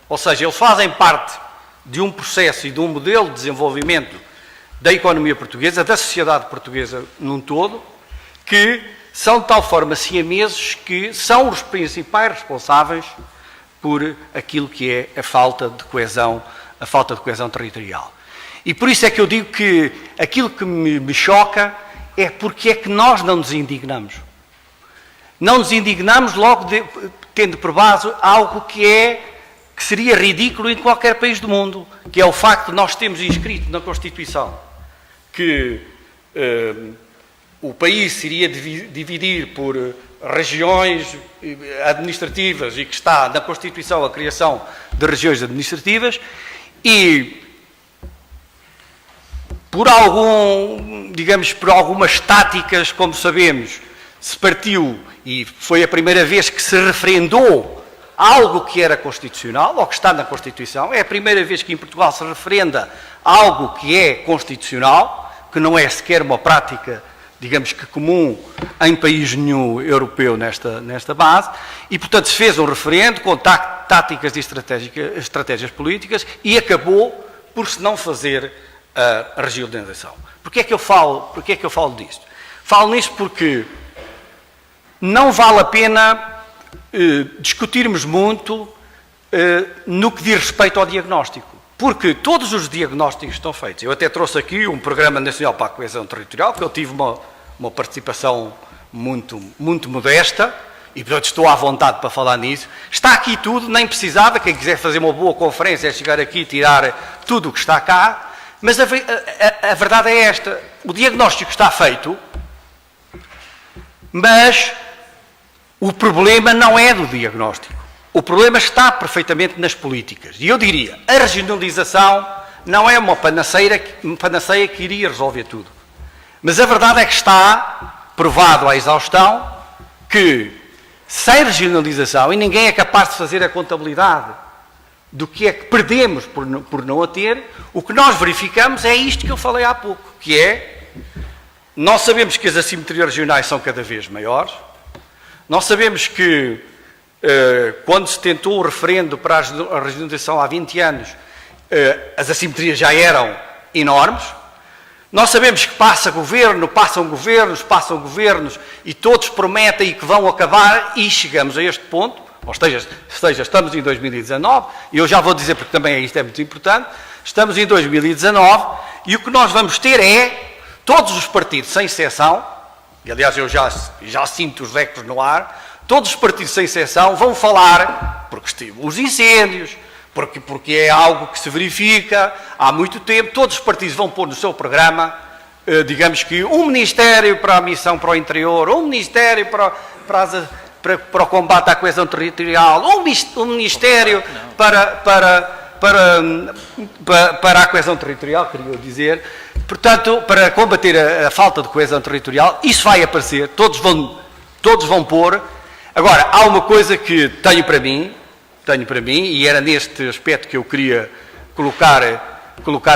Ou seja, eles fazem parte de um processo e de um modelo de desenvolvimento da economia portuguesa, da sociedade portuguesa num todo, que são de tal forma siameses que são os principais responsáveis por aquilo que é a falta de coesão territorial. E por isso é que eu digo que aquilo que me choca é porque é que nós não nos indignamos. Não nos indignamos logo tendo por base algo que que seria ridículo em qualquer país do mundo, que é o facto de nós termos inscrito na Constituição que o país se iria dividir por regiões administrativas e que está na Constituição a criação de regiões administrativas e por algumas táticas, como sabemos, se partiu e foi a primeira vez que se referendou algo que era constitucional, ou que está na Constituição. É a primeira vez que em Portugal se referenda algo que é constitucional, que não é sequer uma prática, digamos que comum em país nenhum europeu nesta base, e portanto se fez um referendo com táticas e estratégias políticas e acabou por se não fazer a regionalização. Porquê é que eu falo disto? Falo nisto porque não vale a pena discutirmos muito no que diz respeito ao diagnóstico, porque todos os diagnósticos estão feitos. Eu até trouxe aqui um Programa Nacional para a Coesão Territorial, que eu tive uma participação muito modesta, e portanto estou à vontade para falar nisso. Está aqui tudo, nem precisava, quem quiser fazer uma boa conferência é chegar aqui e tirar tudo o que está cá, mas a verdade é esta: o diagnóstico está feito, mas o problema não é do diagnóstico. O problema está perfeitamente nas políticas. E eu diria, a regionalização não é uma panaceia que iria resolver tudo. Mas a verdade é que está provado à exaustão que sem regionalização, e ninguém é capaz de fazer a contabilidade do que é que perdemos por não a ter, o que nós verificamos é isto que eu falei há pouco, que é, nós sabemos que as assimetrias regionais são cada vez maiores. Nós sabemos que, quando se tentou o referendo para a regionalização há 20 anos, as assimetrias já eram enormes. Nós sabemos que passam governos, e todos prometem que vão acabar, e chegamos a este ponto, ou seja, estamos em 2019, e eu já vou dizer porque também isto é muito importante, estamos em 2019, e o que nós vamos ter é todos os partidos, sem exceção, e aliás eu já sinto os ecos no ar, todos os partidos sem exceção vão falar, porque os incêndios, porque é algo que se verifica há muito tempo, todos os partidos vão pôr no seu programa, digamos que um ministério para a missão para o interior, um ministério para o combate à coesão territorial, um ministério para a coesão territorial, queria dizer. Portanto, para combater a falta de coesão territorial, isso vai aparecer, todos vão pôr. Agora, há uma coisa que tenho para mim, e era neste aspecto que eu queria colocar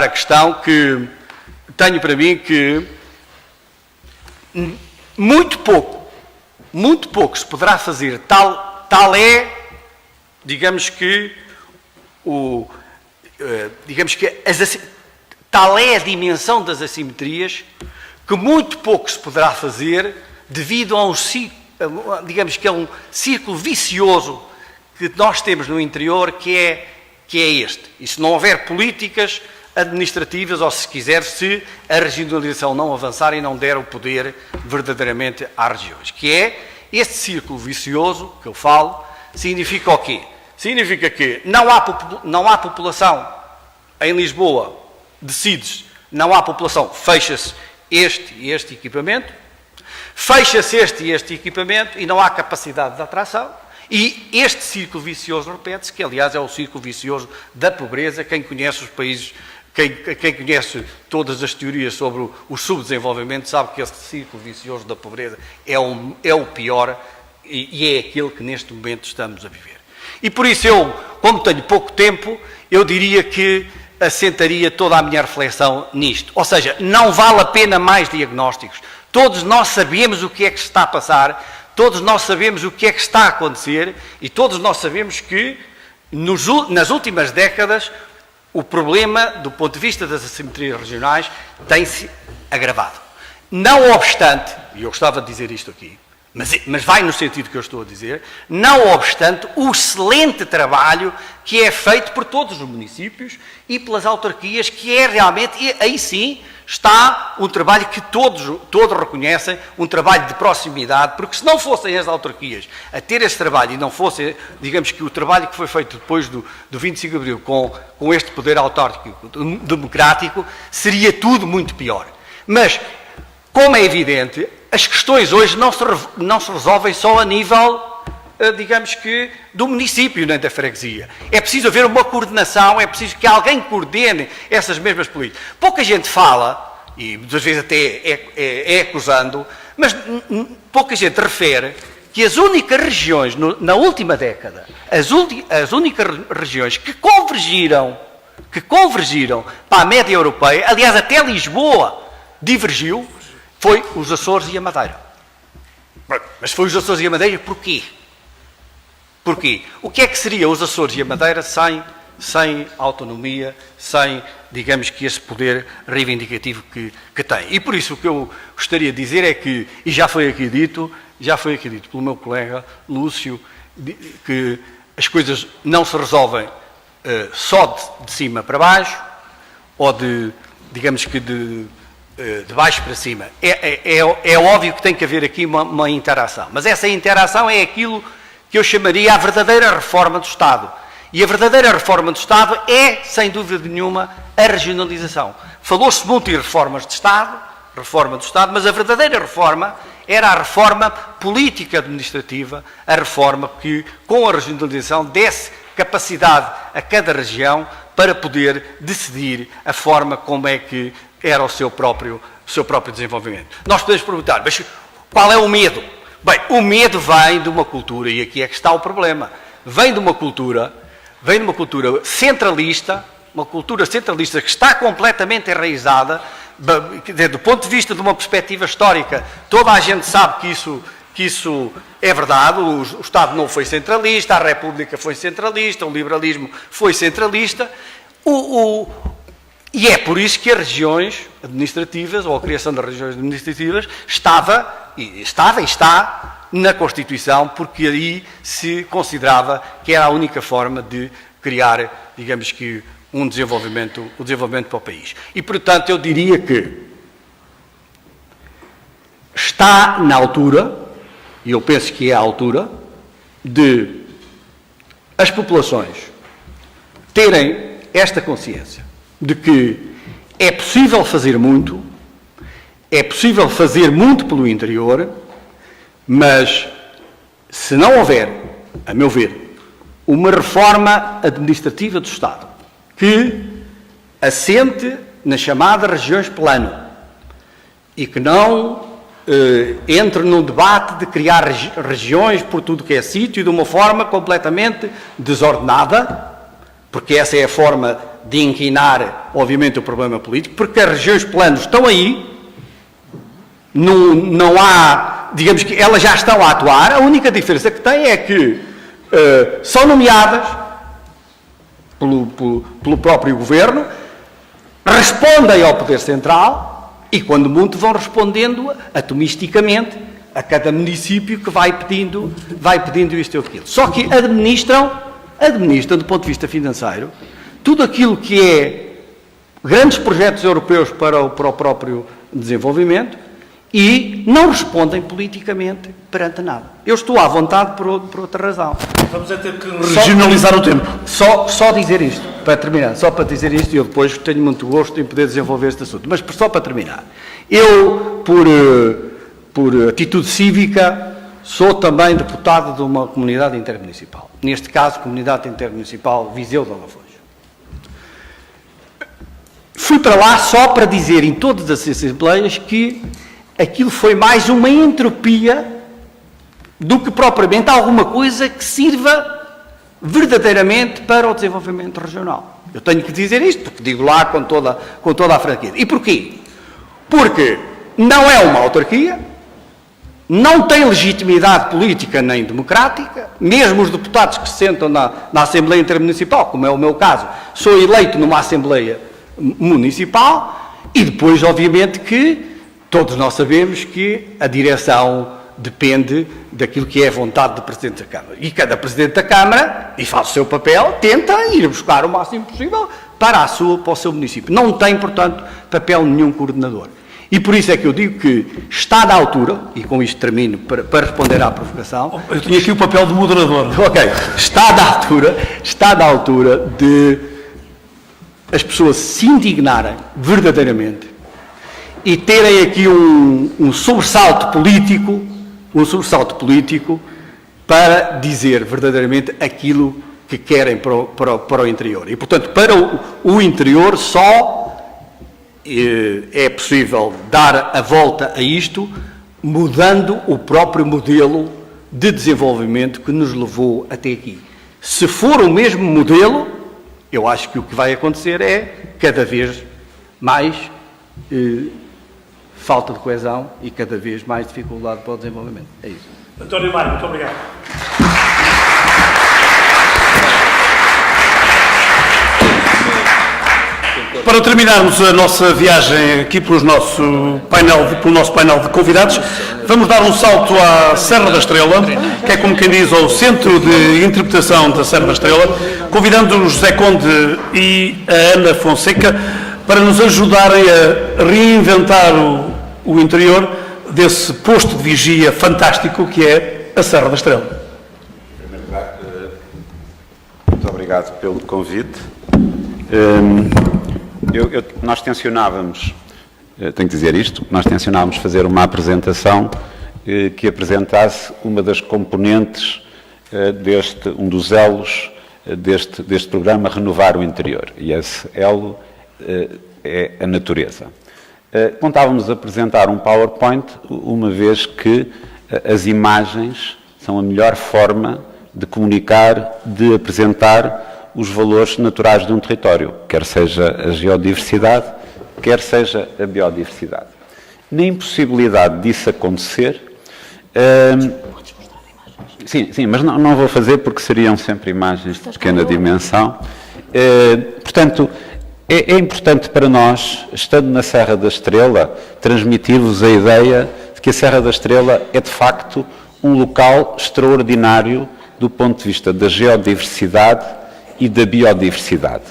a questão, que tenho para mim que muito pouco se poderá fazer, tal é, digamos que tal é a dimensão das assimetrias, que muito pouco se poderá fazer devido a um círculo vicioso que nós temos no interior, que é este. E se não houver políticas administrativas, ou se quiser, se a regionalização não avançar e não der o poder verdadeiramente às regiões, que é este círculo vicioso que eu falo, significa o quê? Significa que não há população em Lisboa, decides, não há população, fecha-se este e este equipamento, fecha-se este e este equipamento e não há capacidade de atração. E este círculo vicioso repete-se, que aliás é o círculo vicioso da pobreza. Quem conhece os países, quem conhece todas as teorias sobre o subdesenvolvimento, sabe que esse círculo vicioso da pobreza é o pior e é aquele que neste momento estamos a viver. E por isso eu, como tenho pouco tempo, eu diria que assentaria toda a minha reflexão nisto. Ou seja, não vale a pena mais diagnósticos. Todos nós sabemos o que é que se está a passar, todos nós sabemos o que é que está a acontecer e todos nós sabemos que nas últimas décadas o problema, do ponto de vista das assimetrias regionais, tem-se agravado. Não obstante, e eu gostava de dizer isto aqui, mas vai no sentido que eu estou a dizer, não obstante o excelente trabalho que é feito por todos os municípios e pelas autarquias, que é realmente, e aí sim, Está um trabalho que todos reconhecem, um trabalho de proximidade, porque se não fossem as autarquias a ter esse trabalho e não fosse, digamos que o trabalho que foi feito depois do 25 de Abril com este poder autárquico democrático, seria tudo muito pior. Mas, como é evidente, as questões hoje não se resolvem só a nível, digamos que, do município nem da freguesia. É preciso haver uma coordenação, é preciso que alguém coordene essas mesmas políticas. Pouca gente fala, e muitas vezes até é acusando, mas pouca gente refere que as únicas regiões, na última década, as únicas regiões que convergiram para a média europeia, aliás, até Lisboa divergiu, foi os Açores e a Madeira. Mas foi os Açores e a Madeira porquê? Porquê? O que é que seria os Açores e a Madeira sem autonomia, sem, digamos que, esse poder reivindicativo que tem? E por isso o que eu gostaria de dizer é que, e já foi aqui dito pelo meu colega Lúcio, que as coisas não se resolvem só de cima para baixo, ou digamos que de baixo para cima. É óbvio que tem que haver aqui uma interação, mas essa interação é aquilo que eu chamaria a verdadeira reforma do Estado. E a verdadeira reforma do Estado é, sem dúvida nenhuma, a regionalização. Falou-se muito em reforma do Estado, mas a verdadeira reforma era a reforma política administrativa, a reforma que, com a regionalização, desse capacidade a cada região para poder decidir a forma como é que era o seu próprio desenvolvimento. Nós podemos perguntar, mas qual é o medo? Bem, o medo vem de uma cultura, e aqui é que está o problema, vem de uma cultura centralista, que está completamente enraizada, do ponto de vista de uma perspectiva histórica. Toda a gente sabe que isso é verdade, o Estado não foi centralista, a República foi centralista, o liberalismo foi centralista, e é por isso que as regiões administrativas, ou a criação das regiões administrativas, estava e está na Constituição, porque aí se considerava que era a única forma de criar, digamos que, o desenvolvimento para o país. E, portanto, eu diria que está na altura, e eu penso que é a altura, de as populações terem esta consciência de que é possível fazer muito pelo interior, mas se não houver, a meu ver, uma reforma administrativa do Estado que assente nas chamadas regiões plano e que não entre num debate de criar regiões por tudo que é sítio de uma forma completamente desordenada, porque essa é a forma de inquinar, obviamente, o problema político, porque as regiões planos estão aí, não há, digamos que elas já estão a atuar, a única diferença que tem é que são nomeadas pelo próprio Governo, respondem ao Poder Central e, quando muito, vão respondendo atomisticamente a cada município que vai pedindo isto ou aquilo. Só que administram do ponto de vista financeiro tudo aquilo que é grandes projetos europeus para o próprio desenvolvimento e não respondem politicamente perante nada. Eu estou à vontade por outra razão. Vamos a ter que regionalizar o tempo. Só dizer isto, para terminar, e eu depois tenho muito gosto em poder desenvolver este assunto, mas só para terminar. Eu, por atitude cívica, sou também deputado de uma comunidade intermunicipal. Neste caso, Comunidade Intermunicipal Viseu de Alafões. Fui para lá só para dizer em todas as assembleias que aquilo foi mais uma entropia do que propriamente alguma coisa que sirva verdadeiramente para o desenvolvimento regional. Eu tenho que dizer isto, porque digo lá com toda a franqueza. E porquê? Porque não é uma autarquia, não tem legitimidade política nem democrática, mesmo os deputados que se sentam na Assembleia Intermunicipal, como é o meu caso, sou eleito numa Assembleia Municipal, e depois, obviamente, que todos nós sabemos que a direção depende daquilo que é a vontade do Presidente da Câmara. E cada Presidente da Câmara, e faz o seu papel, tenta ir buscar o máximo possível para o seu município. Não tem, portanto, papel nenhum coordenador. E por isso é que eu digo que está da altura, e com isto termino para responder à provocação. Eu tinha aqui o papel de moderador. Ok, está da altura de as pessoas se indignarem verdadeiramente e terem aqui um sobressalto político para dizer verdadeiramente aquilo que querem para o interior. E, portanto, para o interior só é possível dar a volta a isto mudando o próprio modelo de desenvolvimento que nos levou até aqui. Se for o mesmo modelo, eu acho que o que vai acontecer é cada vez mais falta de coesão e cada vez mais dificuldade para o desenvolvimento. É isso. António Mário, muito obrigado. Para terminarmos a nossa viagem aqui pelo nosso painel de convidados, vamos dar um salto à Serra da Estrela, que é, como quem diz, o Centro de Interpretação da Serra da Estrela, convidando o José Conde e a Ana Fonseca para nos ajudarem a reinventar o interior desse posto de vigia fantástico que é a Serra da Estrela. Em primeiro lugar, muito obrigado pelo convite. Nós tencionávamos, tenho que dizer isto, nós tencionávamos fazer uma apresentação que apresentasse uma das componentes um dos elos deste programa Renovar o Interior. E esse elo é a natureza. Contávamos apresentar um PowerPoint, uma vez que as imagens são a melhor forma de comunicar, de apresentar os valores naturais de um território, quer seja a geodiversidade, quer seja a biodiversidade. Na impossibilidade disso acontecer, sim, mas não vou fazer porque seriam sempre imagens de pequena dimensão. Portanto, é importante para nós, estando na Serra da Estrela, transmitir-vos a ideia de que a Serra da Estrela é, de facto, um local extraordinário do ponto de vista da geodiversidade e da biodiversidade.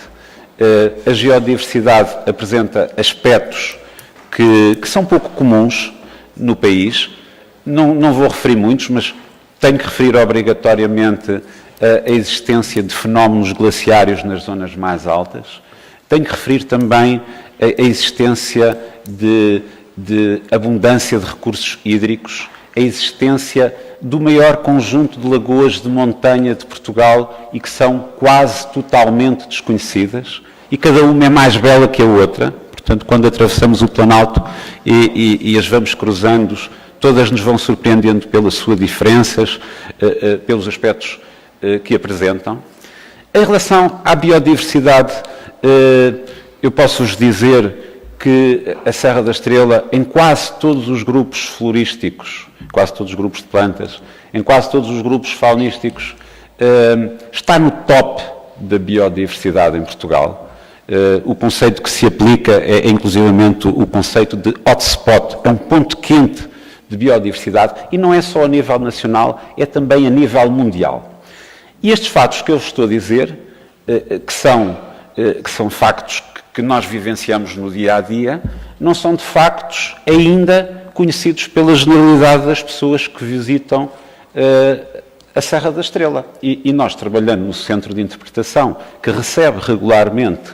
A geodiversidade apresenta aspectos que são pouco comuns no país. Não vou referir muitos, mas tenho que referir obrigatoriamente a existência de fenómenos glaciários nas zonas mais altas. Tenho que referir também a existência de abundância de recursos hídricos, a existência do maior conjunto de lagoas de montanha de Portugal e que são quase totalmente desconhecidas, e cada uma é mais bela que a outra. Portanto, quando atravessamos o Planalto e as vamos cruzando, todas nos vão surpreendendo pelas suas diferenças, pelos aspectos que apresentam. Em relação à biodiversidade, eu posso-vos dizer que a Serra da Estrela, em quase todos os grupos florísticos, quase todos os grupos de plantas, em quase todos os grupos faunísticos, está no top da biodiversidade em Portugal. O conceito que se aplica é inclusivamente o conceito de hotspot, é um ponto quente de biodiversidade, e não é só a nível nacional, é também a nível mundial. E estes fatos que eu vos estou a dizer, que são factos que nós vivenciamos no dia-a-dia, não são de factos ainda conhecidos pela generalidade das pessoas que visitam a Serra da Estrela. E nós, trabalhando no Centro de Interpretação, que recebe regularmente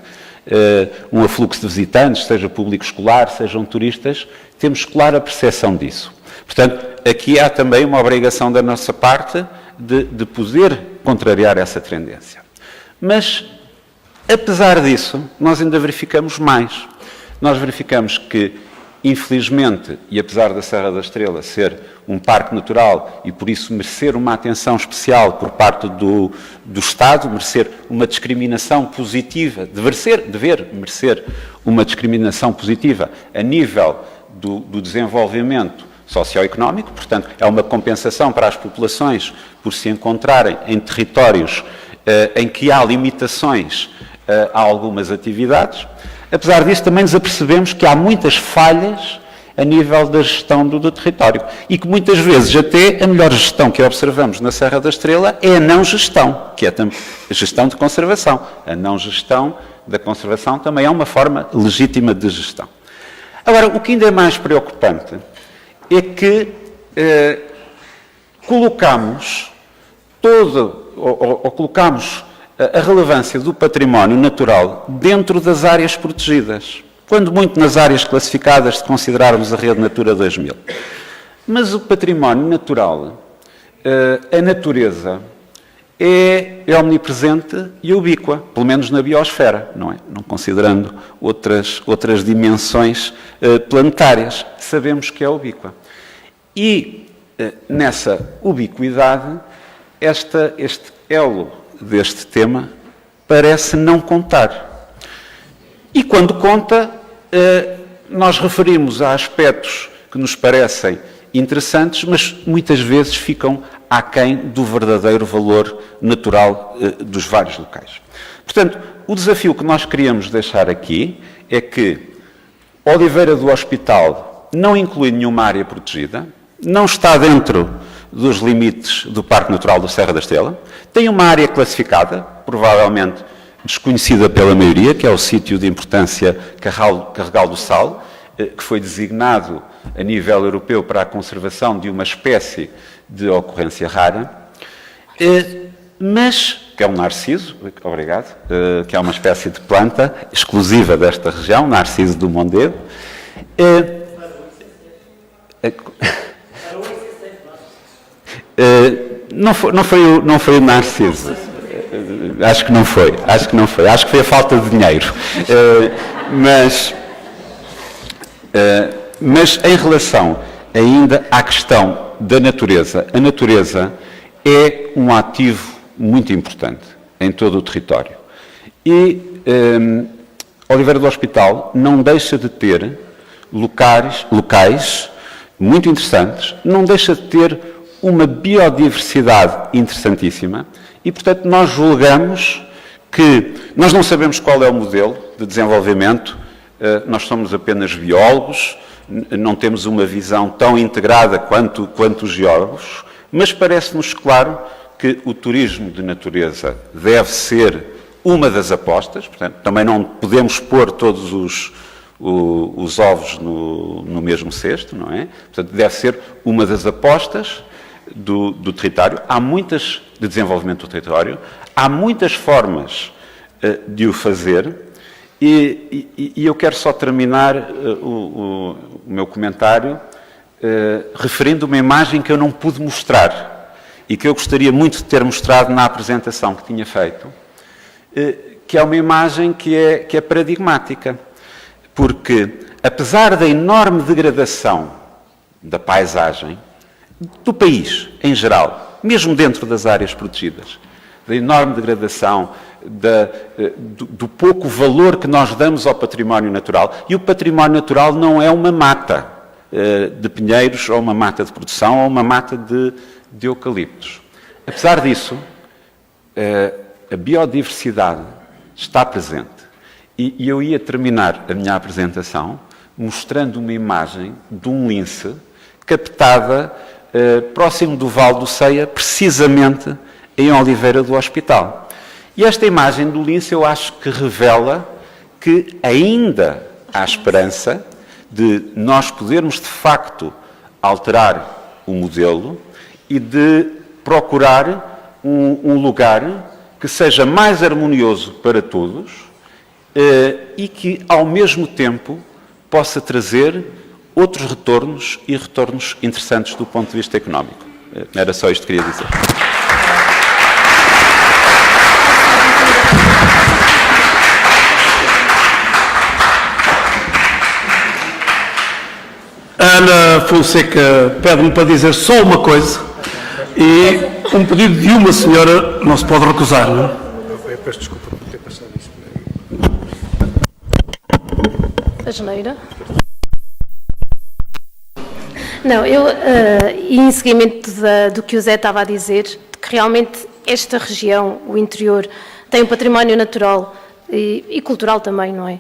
um afluxo de visitantes, seja público escolar, sejam turistas, temos clara percepção disso. Portanto, aqui há também uma obrigação da nossa parte de poder contrariar essa tendência. Mas, apesar disso, nós ainda verificamos mais. Nós verificamos que, infelizmente, e apesar da Serra da Estrela ser um parque natural e, por isso, merecer uma atenção especial por parte do Estado, merecer uma discriminação positiva, dever merecer uma discriminação positiva a nível do desenvolvimento socioeconómico, portanto, é uma compensação para as populações por se encontrarem em territórios em que há limitações a algumas atividades. Apesar disso, também nos apercebemos que há muitas falhas a nível da gestão do território e que muitas vezes até a melhor gestão que observamos na Serra da Estrela é a não gestão, que é a gestão de conservação, a não gestão da conservação, também é uma forma legítima de gestão. Agora, o que ainda é mais preocupante é que colocamos a relevância do património natural dentro das áreas protegidas, quando muito nas áreas classificadas, se considerarmos a rede Natura 2000. Mas o património natural, a natureza, é omnipresente e ubíqua, pelo menos na biosfera, não é? Não considerando outras dimensões planetárias, sabemos que é ubíqua. E nessa ubiquidade, este elo deste tema parece não contar. E quando conta, nós referimos a aspectos que nos parecem interessantes, mas muitas vezes ficam aquém do verdadeiro valor natural dos vários locais. Portanto, o desafio que nós queríamos deixar aqui é que Oliveira do Hospital não inclui nenhuma área protegida, não está dentro dos limites do Parque Natural da Serra da Estrela, tem uma área classificada, provavelmente desconhecida pela maioria, que é o sítio de importância Carregal do Sal, que foi designado a nível europeu para a conservação de uma espécie de ocorrência rara, mas que é um narciso, obrigado, que é uma espécie de planta exclusiva desta região, narciso do Mondego. Não foi o narciso. Acho que não foi. Acho que foi a falta de dinheiro. Mas em relação ainda à questão da natureza, a natureza é um ativo muito importante em todo o território. E Oliveira do Hospital não deixa de ter locais muito interessantes, não deixa de ter uma biodiversidade interessantíssima e, portanto, nós julgamos que nós não sabemos qual é o modelo de desenvolvimento, nós somos apenas biólogos, não temos uma visão tão integrada quanto os geólogos, mas parece-nos claro que o turismo de natureza deve ser uma das apostas, portanto, também não podemos pôr todos os ovos no mesmo cesto, não é? Portanto, deve ser uma das apostas do território. Há muitas de desenvolvimento do território, há muitas formas de o fazer e eu quero só terminar o meu comentário referindo uma imagem que eu não pude mostrar e que eu gostaria muito de ter mostrado na apresentação que tinha feito, que é uma imagem que é paradigmática, porque apesar da enorme degradação da paisagem, do país em geral, mesmo dentro das áreas protegidas, da enorme degradação, do pouco valor que nós damos ao património natural, e o património natural não é uma mata de pinheiros, ou uma mata de produção, ou uma mata de eucaliptos. Apesar disso, a biodiversidade está presente. E eu ia terminar a minha apresentação mostrando uma imagem de um lince captada próximo do Vale do Ceia, precisamente em Oliveira do Hospital. E esta imagem do lince eu acho que revela que ainda há esperança de nós podermos de facto alterar o modelo e de procurar um lugar que seja mais harmonioso para todos e que ao mesmo tempo possa trazer outros retornos e retornos interessantes do ponto de vista económico. Era só isto que queria dizer. Ana Fonseca pede-me para dizer só uma coisa e um pedido de uma senhora não se pode recusar, não é? Eu peço desculpa por ter passado isso. A geneira. Não, em seguimento do que o Zé estava a dizer, que realmente esta região, o interior, tem um património natural e cultural também, não é?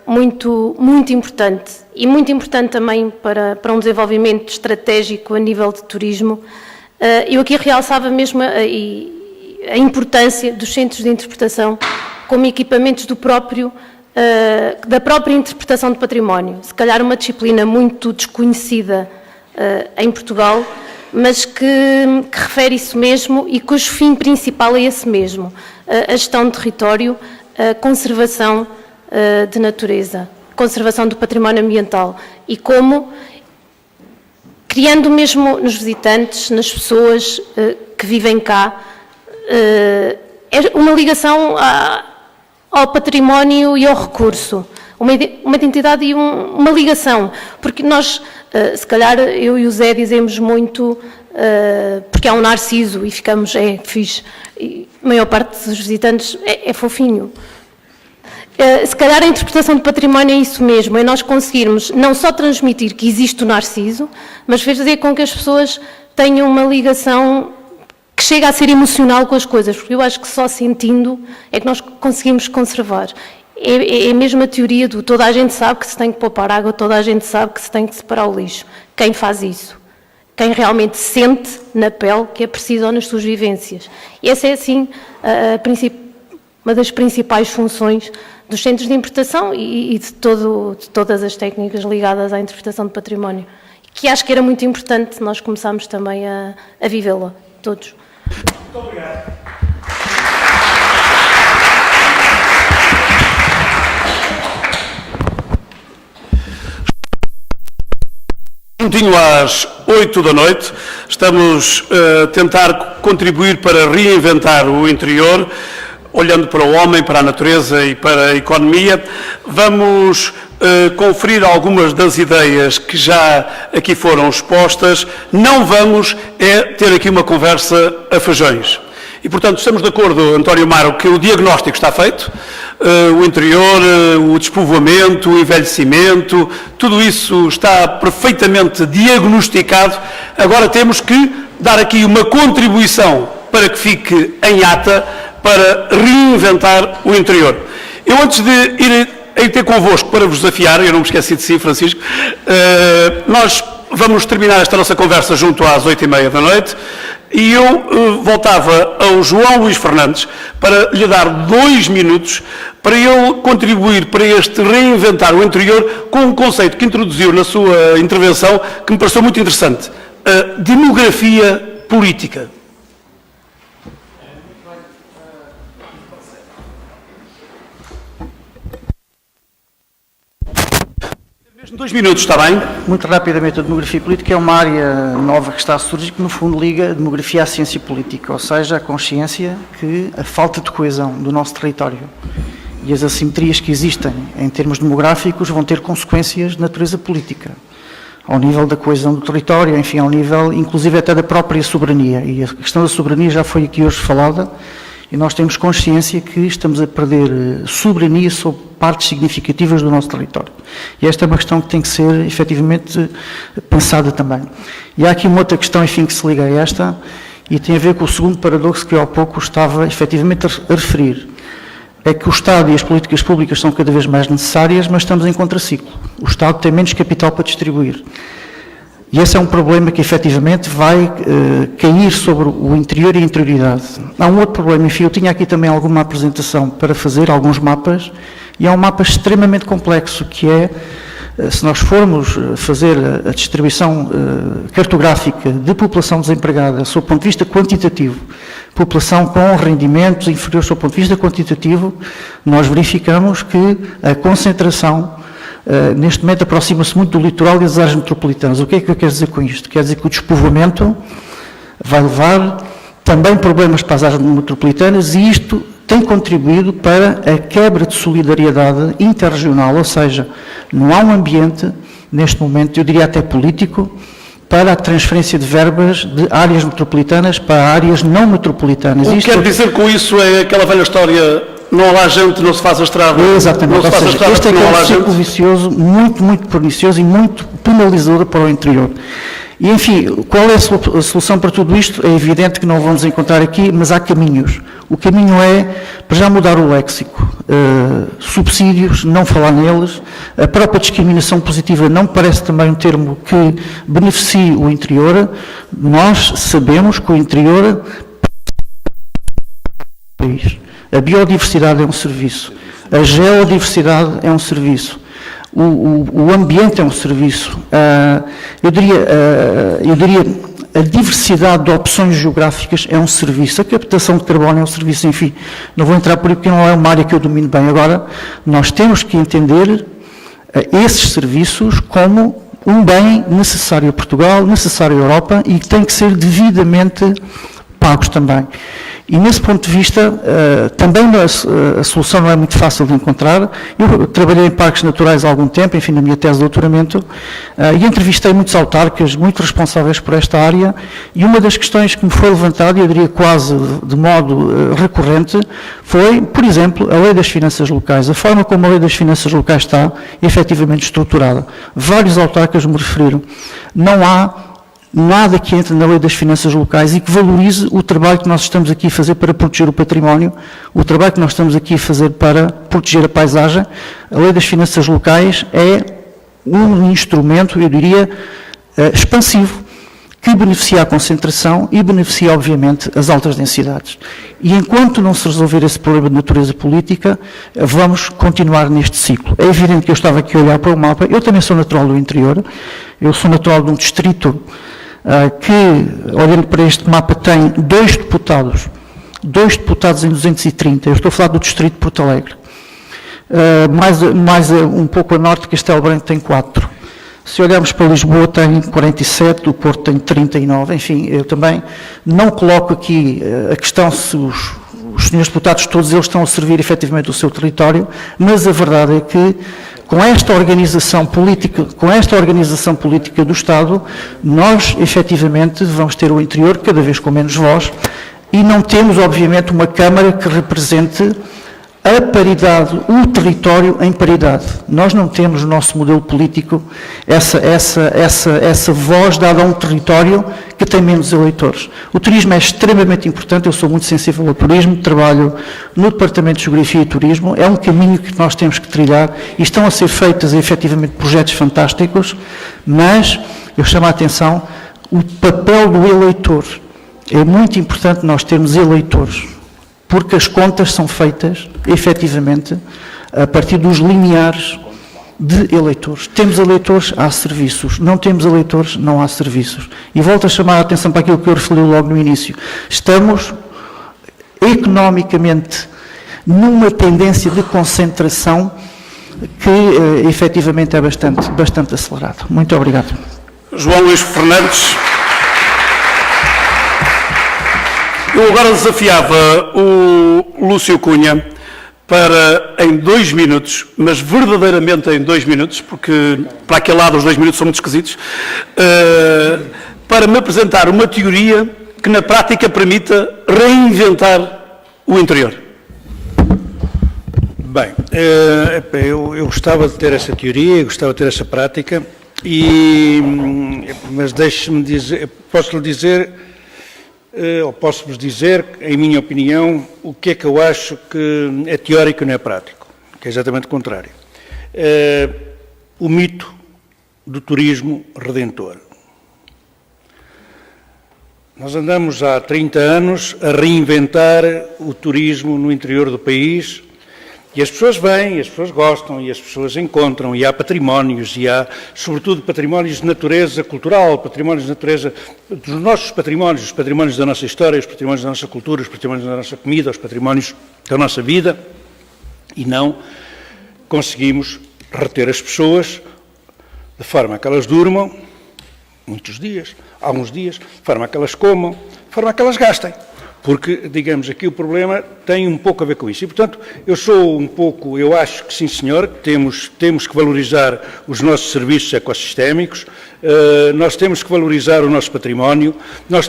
Muito, muito importante. E muito importante também para um desenvolvimento estratégico a nível de turismo. Eu aqui realçava mesmo a importância dos centros de interpretação como equipamentos da própria interpretação de património. Se calhar uma disciplina muito desconhecida em Portugal, mas que refere isso mesmo e cujo fim principal é esse mesmo, a gestão de território, a conservação de natureza, conservação do património ambiental e como, criando mesmo nos visitantes, nas pessoas que vivem cá, uma ligação ao património e ao recurso, uma identidade e uma ligação, porque nós, se calhar eu e o Zé dizemos muito, porque há um narciso e ficamos, fixe, e a maior parte dos visitantes é fofinho. Se calhar a interpretação de património é isso mesmo, é nós conseguirmos não só transmitir que existe o narciso, mas fazer com que as pessoas tenham uma ligação que chega a ser emocional com as coisas, porque eu acho que só sentindo é que nós conseguimos conservar. É mesmo a teoria do toda a gente sabe que se tem que poupar água, toda a gente sabe que se tem que separar o lixo. Quem faz isso? Quem realmente sente na pele que é preciso ou nas suas vivências. E essa é, assim, uma das principais funções dos centros de interpretação e de todas as técnicas ligadas à interpretação de património, que acho que era muito importante nós começarmos também a vivê-la, todos. Muito obrigado. Pontinho às 8 da noite, estamos a tentar contribuir para reinventar o interior, olhando para o homem, para a natureza e para a economia. Vamos conferir algumas das ideias que já aqui foram expostas. Não vamos ter aqui uma conversa a feijões. E, portanto, estamos de acordo, António Amaro, que o diagnóstico está feito, o interior, o despovoamento, o envelhecimento, tudo isso está perfeitamente diagnosticado. Agora temos que dar aqui uma contribuição para que fique em ata, para reinventar o interior. Eu, antes de ir ter convosco para vos desafiar, eu não me esqueci de si, Francisco, nós vamos terminar esta nossa conversa junto às 8h30 da noite, e eu voltava ao João Luís Fernandes para lhe dar 2 minutos para ele contribuir para este reinventar o interior com um conceito que introduziu na sua intervenção que me pareceu muito interessante, a demografia política. Mesmo 2 minutos, está bem? Muito rapidamente, a demografia política é uma área nova que está a surgir, que no fundo liga a demografia à ciência política, ou seja, a consciência que a falta de coesão do nosso território e as assimetrias que existem em termos demográficos vão ter consequências de natureza política, ao nível da coesão do território, enfim, ao nível, inclusive até da própria soberania. E a questão da soberania já foi aqui hoje falada, e nós temos consciência que estamos a perder soberania sobre partes significativas do nosso território. E esta é uma questão que tem que ser, efetivamente, pensada também. E há aqui uma outra questão, enfim, que se liga a esta, e tem a ver com o segundo paradoxo que eu há pouco estava, efetivamente, a referir. É que o Estado e as políticas públicas são cada vez mais necessárias, mas estamos em contraciclo. O Estado tem menos capital para distribuir. E esse é um problema que, efetivamente, vai cair sobre o interior e a interioridade. Há um outro problema, enfim, eu tinha aqui também alguma apresentação para fazer, alguns mapas, e há um mapa extremamente complexo, que é, se nós formos fazer a distribuição cartográfica de população desempregada, sob o ponto de vista quantitativo, população com rendimentos inferiores sob o ponto de vista quantitativo, nós verificamos que a concentração neste momento aproxima-se muito do litoral e das áreas metropolitanas. O que é que eu quero dizer com isto? Quer dizer que o despovoamento vai levar também problemas para as áreas metropolitanas e isto tem contribuído para a quebra de solidariedade interregional, ou seja, não há um ambiente, neste momento, eu diria até político, para a transferência de verbas de áreas metropolitanas para áreas não metropolitanas. O que quer dizer com isso é aquela velha história: não há lá gente, não se faz a estrada. Exatamente, ou seja, este é um ciclo vicioso muito, muito pernicioso e muito penalizador para o interior. E, enfim, qual é a solução para tudo isto? É evidente que não vamos encontrar aqui, mas há caminhos. O caminho é, para já, mudar o léxico. Subsídios, não falar neles. A própria discriminação positiva não parece também um termo que beneficie o interior. Nós sabemos que o interior é A biodiversidade é um serviço. A geodiversidade é um serviço. O ambiente é um serviço. Eu diria a diversidade de opções geográficas é um serviço. A captação de carbono é um serviço, enfim. Não vou entrar por aí porque não é uma área que eu domino bem. Agora, nós temos que entender esses serviços como um bem necessário a Portugal, necessário à Europa e que tem que ser devidamente pagos também. E nesse ponto de vista, também a solução não é muito fácil de encontrar. Eu trabalhei em parques naturais há algum tempo, enfim, na minha tese de doutoramento, e entrevistei muitos autarcas, muito responsáveis por esta área, e uma das questões que me foi levantada, e eu diria quase de modo recorrente, foi, por exemplo, a lei das finanças locais, a forma como a lei das finanças locais está efetivamente estruturada. Vários autarcas me referiram. Não há nada que entre na lei das finanças locais e que valorize o trabalho que nós estamos aqui a fazer para proteger o património, o trabalho que nós estamos aqui a fazer para proteger a paisagem. A lei das finanças locais é um instrumento, eu diria, expansivo, que beneficia a concentração e beneficia, obviamente, as altas densidades. E enquanto não se resolver esse problema de natureza política, vamos continuar neste ciclo. É evidente que eu estava aqui a olhar para o mapa, eu também sou natural do interior, eu sou natural de um distrito que, olhando para este mapa, tem 2 deputados em 230, eu estou a falar do distrito de Porto Alegre. Mais um pouco a norte, Castelo Branco tem 4. Se olharmos para Lisboa tem 47, o Porto tem 39, enfim, eu também não coloco aqui a questão se os senhores deputados todos eles estão a servir efetivamente o seu território, mas a verdade é que com esta organização política do Estado, nós efetivamente vamos ter o interior cada vez com menos voz e não temos obviamente uma Câmara que represente a paridade, o território em paridade. Nós não temos no nosso modelo político essa voz dada a um território que tem menos eleitores. O turismo é extremamente importante, eu sou muito sensível ao turismo, trabalho no Departamento de Geografia e Turismo, é um caminho que nós temos que trilhar e estão a ser feitos efetivamente projetos fantásticos, mas eu chamo a atenção o papel do eleitor. É muito importante nós termos eleitores, porque as contas são feitas, efetivamente, a partir dos limiares de eleitores. Temos eleitores, há serviços. Não temos eleitores, não há serviços. E volto a chamar a atenção para aquilo que eu referi logo no início. Estamos, economicamente, numa tendência de concentração que, efetivamente, é bastante acelerada. Muito obrigado. João Luís Fernandes. Eu agora desafiava o Lúcio Cunha para, em 2 minutos, mas verdadeiramente em 2 minutos, porque para aquele lado os 2 minutos são muito esquisitos, para me apresentar uma teoria que na prática permita reinventar o interior. Bem, eu gostava de ter essa teoria, gostava de ter essa prática, mas deixe-me dizer, posso-vos dizer, em minha opinião, o que é que eu acho que é teórico e não é prático, que é exatamente o contrário. O mito do turismo redentor. Nós andamos há 30 anos a reinventar o turismo no interior do país e as pessoas vêm, as pessoas gostam, e as pessoas encontram, e há patrimónios, e há, sobretudo, patrimónios de natureza cultural, patrimónios de natureza dos nossos patrimónios, os patrimónios da nossa história, os patrimónios da nossa cultura, os patrimónios da nossa comida, os patrimónios da nossa vida, e não conseguimos reter as pessoas de forma a que elas durmam muitos dias, alguns dias, de forma a que elas comam, de forma a que elas gastem. Porque, digamos, aqui o problema tem um pouco a ver com isso. E, portanto, eu acho que sim, senhor, temos que valorizar os nossos serviços ecossistémicos, nós temos que valorizar o nosso património, nós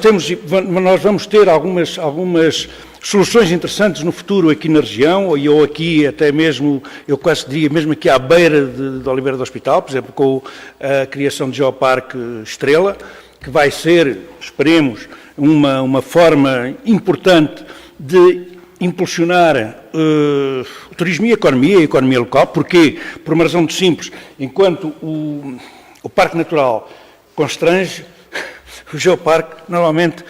vamos ter algumas soluções interessantes no futuro aqui na região, ou aqui até mesmo, eu quase diria, mesmo aqui à beira de Oliveira do Hospital, por exemplo, com a criação de Geoparque Estrela, que vai ser, esperemos, uma forma importante de impulsionar o turismo e a economia local. Porquê? Por uma razão muito simples. Enquanto o Parque Natural constrange, o Geoparque normalmente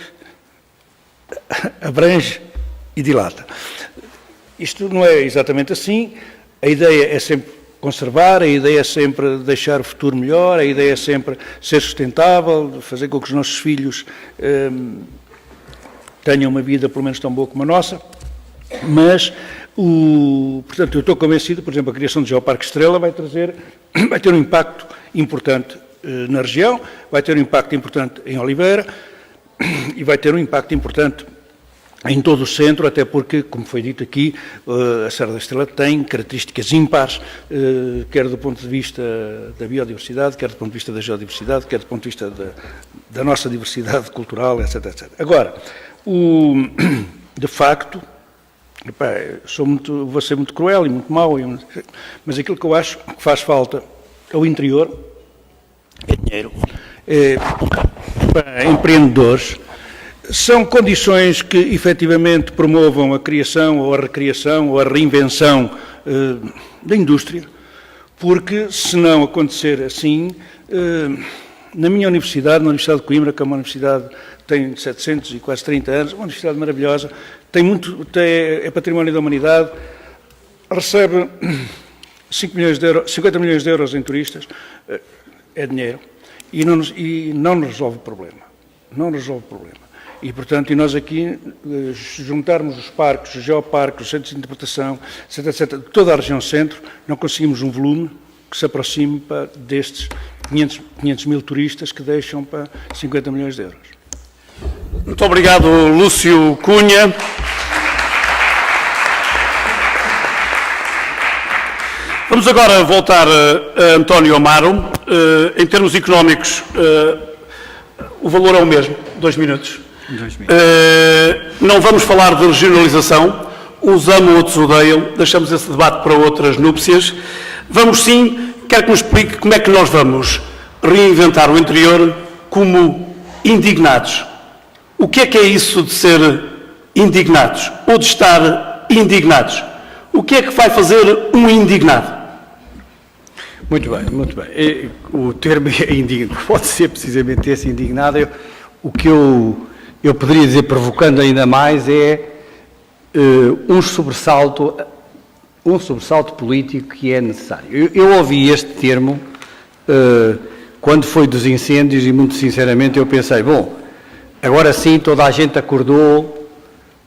abrange e dilata. Isto não é exatamente assim. A ideia é sempre conservar, a ideia é sempre deixar o futuro melhor, a ideia é sempre ser sustentável, fazer com que os nossos filhos tenham uma vida pelo menos tão boa como a nossa, mas, portanto, eu estou convencido, por exemplo, a criação do Geoparque Estrela vai ter um impacto importante na região, vai ter um impacto importante em Oliveira e vai ter um impacto importante em todo o centro, até porque, como foi dito aqui, a Serra da Estrela tem características ímpares, quer do ponto de vista da biodiversidade, quer do ponto de vista da geodiversidade, quer do ponto de vista da nossa diversidade cultural, etc, etc. Agora, de facto, vou ser muito cruel e muito mau, mas aquilo que eu acho que faz falta ao interior é dinheiro. Empreendedores. São condições que, efetivamente, promovam a criação ou a recriação ou a reinvenção da indústria, porque, se não acontecer assim, na minha universidade, na Universidade de Coimbra, que é uma universidade que tem 700 e quase 30 anos, uma universidade maravilhosa, é património da humanidade, recebe 50 milhões de euros em turistas, é dinheiro, e não nos resolve o problema. Não resolve o problema. E, portanto, nós aqui, juntarmos os parques, os geoparques, os centros de interpretação, etc., etc., toda a região centro, não conseguimos um volume que se aproxime destes 500 mil turistas que deixam para 50 milhões de euros. Muito obrigado, Lúcio Cunha. Vamos agora voltar a António Amaro. Em termos económicos, o valor é o mesmo, 2 minutos. Não vamos falar de regionalização, uns amam, outros odeiam, deixamos esse debate para outras núpcias. Vamos sim, quero que nos explique como é que nós vamos reinventar o interior como indignados. O que é isso de ser indignados ou de estar indignados? O que é que vai fazer um indignado? Muito bem, muito bem. O termo é indignado, pode ser precisamente esse indignado. O que eu poderia dizer, provocando ainda mais, é um sobressalto político que é necessário. Eu ouvi este termo quando foi dos incêndios e, muito sinceramente, eu pensei, bom, agora sim toda a gente acordou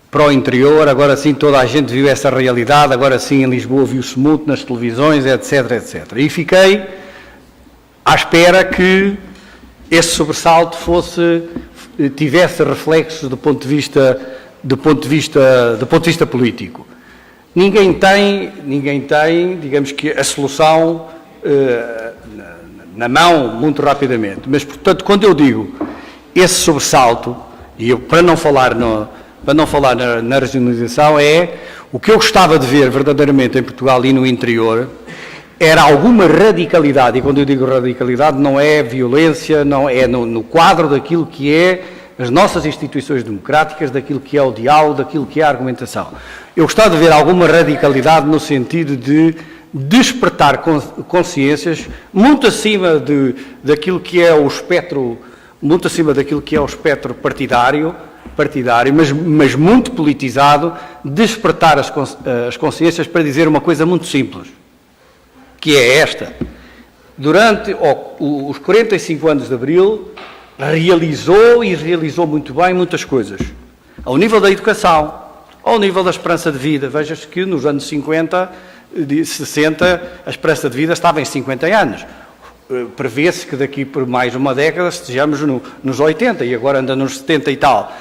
para o interior, agora sim toda a gente viu essa realidade, agora sim em Lisboa viu-se muito nas televisões, etc, etc. E fiquei à espera que esse sobressalto tivesse reflexos do ponto de vista político. Ninguém tem, digamos que a solução na mão muito rapidamente. Mas, portanto, quando eu digo esse sobressalto, e eu, para não falar na regionalização, o que eu gostava de ver verdadeiramente em Portugal e no interior era alguma radicalidade, e quando eu digo radicalidade não é violência, não é no quadro daquilo que é as nossas instituições democráticas, daquilo que é o diálogo, daquilo que é a argumentação. Eu gostava de ver alguma radicalidade no sentido de despertar consciências muito acima daquilo que é o espectro, muito acima daquilo que é o espectro partidário, mas muito politizado, despertar as consciências para dizer uma coisa muito simples, que é esta: durante os 45 anos de Abril, realizou muito bem muitas coisas, ao nível da educação, ao nível da esperança de vida. Veja-se que nos anos 50, 60, a esperança de vida estava em 50 anos. Prevê-se que daqui por mais uma década estejamos nos 80 e agora anda nos 70 e tal.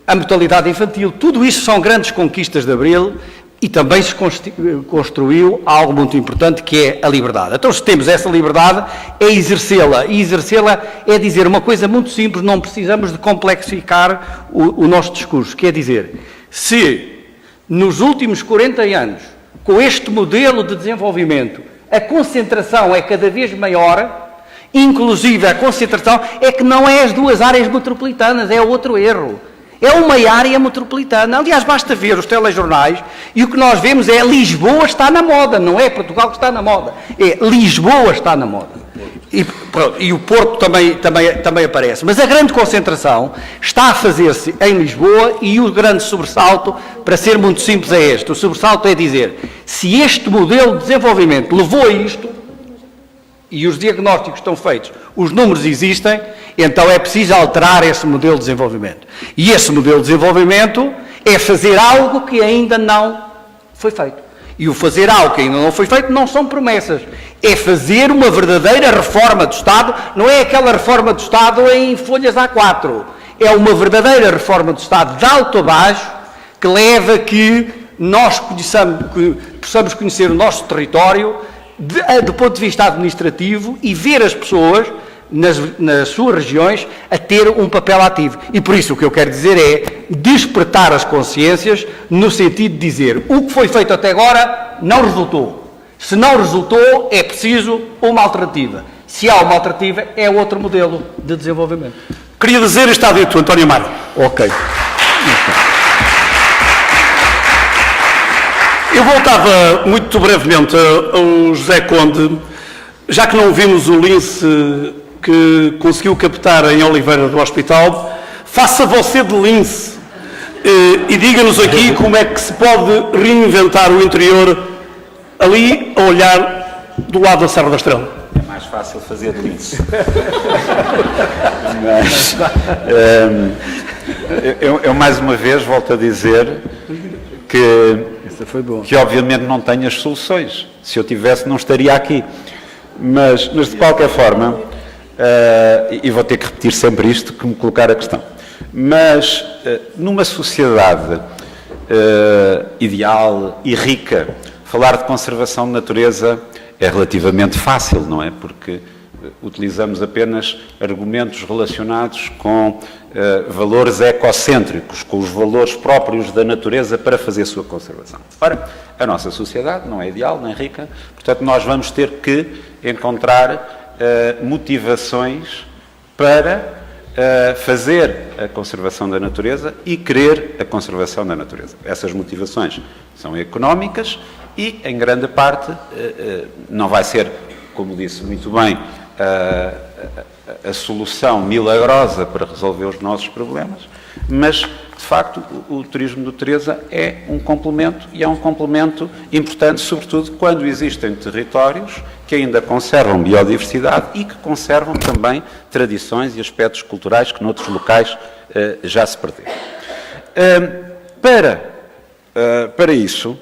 A mortalidade infantil, tudo isso são grandes conquistas de Abril. E também se construiu algo muito importante, que é a liberdade. Então, se temos essa liberdade, é exercê-la. E exercê-la é dizer uma coisa muito simples, não precisamos de complexificar o nosso discurso. Quer dizer, se nos últimos 40 anos, com este modelo de desenvolvimento, a concentração é cada vez maior, inclusive a concentração é que não é as duas áreas metropolitanas, é outro erro. É uma área metropolitana. Aliás, basta ver os telejornais e o que nós vemos é Lisboa está na moda, não é Portugal que está na moda, é Lisboa está na moda. E o Porto também aparece. Mas a grande concentração está a fazer-se em Lisboa e o grande sobressalto, para ser muito simples, é este. O sobressalto é dizer, se este modelo de desenvolvimento levou a isto, e os diagnósticos estão feitos, os números existem, então é preciso alterar esse modelo de desenvolvimento. E esse modelo de desenvolvimento é fazer algo que ainda não foi feito. E o fazer algo que ainda não foi feito não são promessas. É fazer uma verdadeira reforma do Estado, não é aquela reforma do Estado em folhas A4. É uma verdadeira reforma do Estado de alto a baixo, que leva a que nós possamos conhecer o nosso território do ponto de vista administrativo e ver as pessoas nas suas regiões a ter um papel ativo. E por isso o que eu quero dizer é despertar as consciências no sentido de dizer o que foi feito até agora não resultou. Se não resultou, é preciso uma alternativa. Se há uma alternativa, é outro modelo de desenvolvimento. Queria dizer, está dito, António Mário. Ok. Eu voltava muito brevemente ao José Conde, já que não vimos o lince que conseguiu captar em Oliveira do Hospital, faça você de lince e diga-nos aqui como é que se pode reinventar o interior ali a olhar do lado da Serra da Estrela. É mais fácil fazer de lince. Mas, eu mais uma vez volto a dizer que obviamente não tenho as soluções. Se eu tivesse, não estaria aqui. Mas de qualquer forma, e vou ter que repetir sempre isto, que me colocar a questão, mas numa sociedade ideal e rica, falar de conservação de natureza é relativamente fácil, não é? Porque utilizamos apenas argumentos relacionados com valores ecocêntricos, com os valores próprios da natureza para fazer a sua conservação. Ora, a nossa sociedade não é ideal nem rica, portanto nós vamos ter que encontrar motivações para fazer a conservação da natureza e querer a conservação da natureza. Essas motivações são económicas e, em grande parte, não vai ser, como disse muito bem, a solução milagrosa para resolver os nossos problemas, mas, de facto, o turismo de natureza é um complemento e é um complemento importante, sobretudo quando existem territórios que ainda conservam biodiversidade e que conservam também tradições e aspectos culturais que noutros locais já se perderam. Para isso,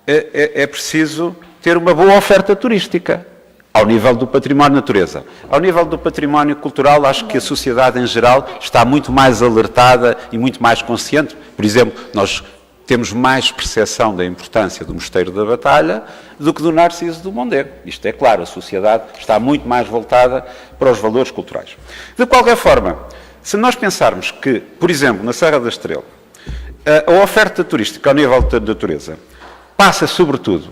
é preciso ter uma boa oferta turística ao nível do património de natureza. Ao nível do património cultural, acho que a sociedade em geral está muito mais alertada e muito mais consciente. Por exemplo, nós temos mais percepção da importância do Mosteiro da Batalha do que do Narciso do Mondego. Isto é claro, a sociedade está muito mais voltada para os valores culturais. De qualquer forma, se nós pensarmos que, por exemplo, na Serra da Estrela, a oferta turística ao nível da natureza passa, sobretudo,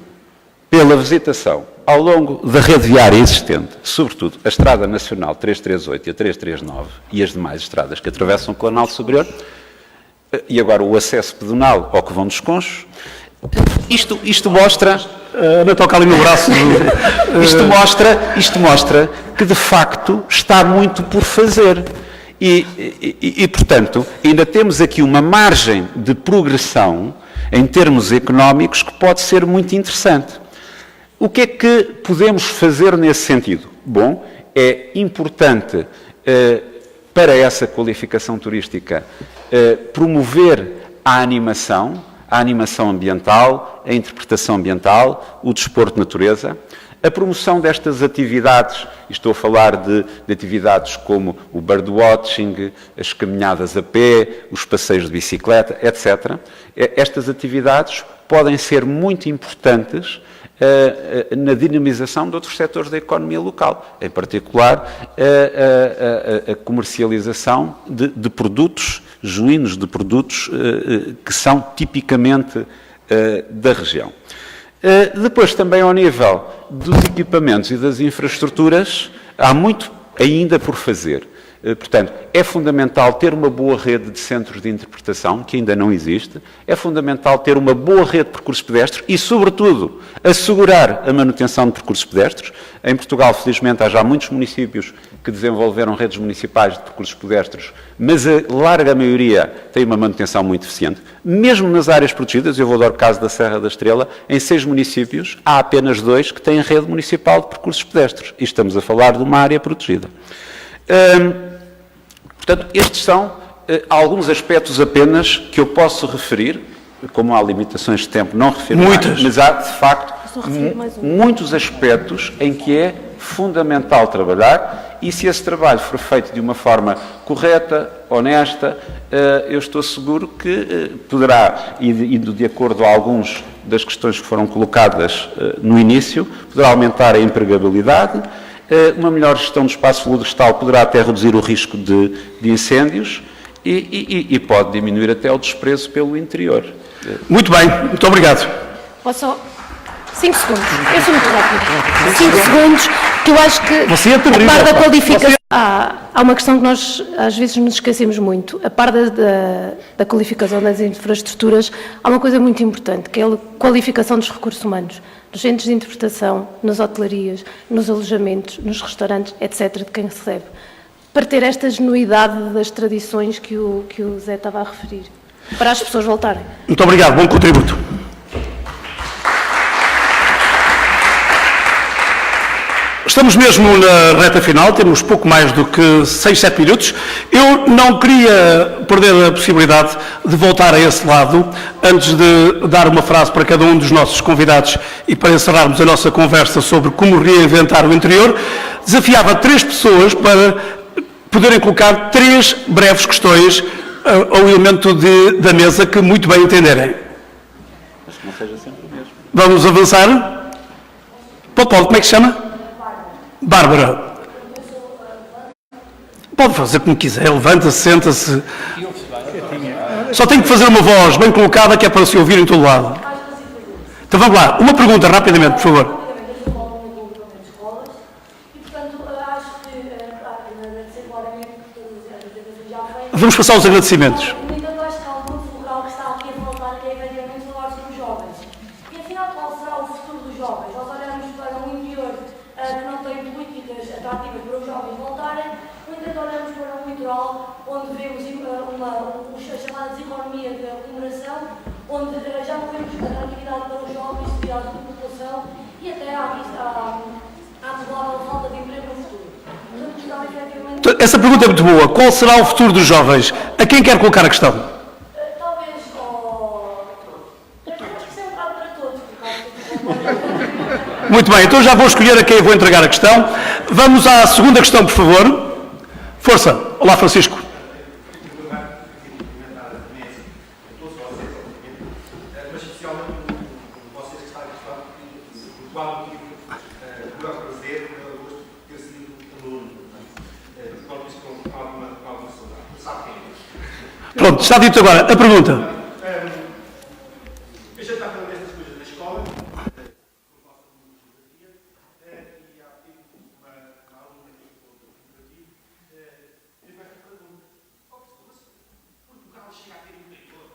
pela visitação ao longo da rede viária existente, sobretudo a Estrada Nacional 338 e a 339 e as demais estradas que atravessam o Planalto Superior, e agora o acesso pedonal ao Covão dos Conchos, isto mostra... Não toca ali no braço. Isto mostra que, de facto, está muito por fazer. E, portanto, ainda temos aqui uma margem de progressão em termos económicos que pode ser muito interessante. O que é que podemos fazer nesse sentido? Bom, é importante para essa qualificação turística promover a animação ambiental, a interpretação ambiental, o desporto de natureza, a promoção destas atividades, e estou a falar de atividades como o birdwatching, as caminhadas a pé, os passeios de bicicleta, etc. Estas atividades podem ser muito importantes na dinamização de outros setores da economia local, em particular a comercialização de produtos genuínos, de produtos que são tipicamente da região. Depois, também ao nível dos equipamentos e das infraestruturas, há muito ainda por fazer. Portanto, é fundamental ter uma boa rede de centros de interpretação, que ainda não existe. É fundamental ter uma boa rede de percursos pedestres e, sobretudo, assegurar a manutenção de percursos pedestres. Em Portugal, felizmente, há já muitos municípios que desenvolveram redes municipais de percursos pedestres, mas a larga maioria tem uma manutenção muito eficiente. Mesmo nas áreas protegidas, eu vou dar o caso da Serra da Estrela, em 6 municípios há apenas 2 que têm rede municipal de percursos pedestres. E estamos a falar de uma área protegida. Portanto, estes são alguns aspectos apenas que eu posso referir, como há limitações de tempo, não refiro mais, mas há, de facto, muitos aspectos em que é fundamental trabalhar e se esse trabalho for feito de uma forma correta, honesta, eu estou seguro que poderá, indo de acordo a algumas das questões que foram colocadas no início, poderá aumentar a empregabilidade, uma melhor gestão do espaço florestal poderá até reduzir o risco de incêndios e pode diminuir até o desprezo pelo interior. Muito bem, muito obrigado. Posso só... 5 segundos. Eu sou muito rápida. 5 segundos, que eu acho que Você é terrível, a par da qualificação... Há uma questão que nós às vezes nos esquecemos muito. A par da qualificação das infraestruturas, há uma coisa muito importante, que é a qualificação dos recursos humanos. Nos centros de interpretação, nas hotelarias, nos alojamentos, nos restaurantes, etc., de quem recebe. Para ter esta genuidade das tradições que o Zé estava a referir. Para as pessoas voltarem. Muito obrigado, bom contributo. Estamos mesmo na reta final, temos pouco mais do que 6, 7 minutos. Eu não queria perder a possibilidade de voltar a esse lado, antes de dar uma frase para cada um dos nossos convidados e para encerrarmos a nossa conversa sobre como reinventar o interior, desafiava 3 pessoas para poderem colocar 3 breves questões ao elemento da mesa que muito bem entenderem. Mas que não seja sempre o mesmo. Vamos avançar? Pode, como é que se chama? Bárbara, pode fazer como quiser, levanta-se, senta-se. Só tem que fazer uma voz bem colocada que é para se ouvir em todo lado. Então vamos lá, uma pergunta rapidamente, por favor. Vamos passar os agradecimentos. Onde vemos a chamada deseconomia de aglomeração, onde já não vemos atratividade para os jovens devido à população e até à provável falta de emprego no futuro. Essa pergunta é muito boa. Qual será o futuro dos jovens? A quem quer colocar a questão? Talvez acho que isso é um bocado para todos. Muito bem, então já vou escolher a quem eu vou entregar a questão. Vamos à segunda questão, por favor. Força. Olá, Francisco. Pronto, está dito agora. A pergunta. Eu já estava falando destas coisas na escola, e há uma aluna que eu fez esta pergunta. Portugal chega a ter um interior,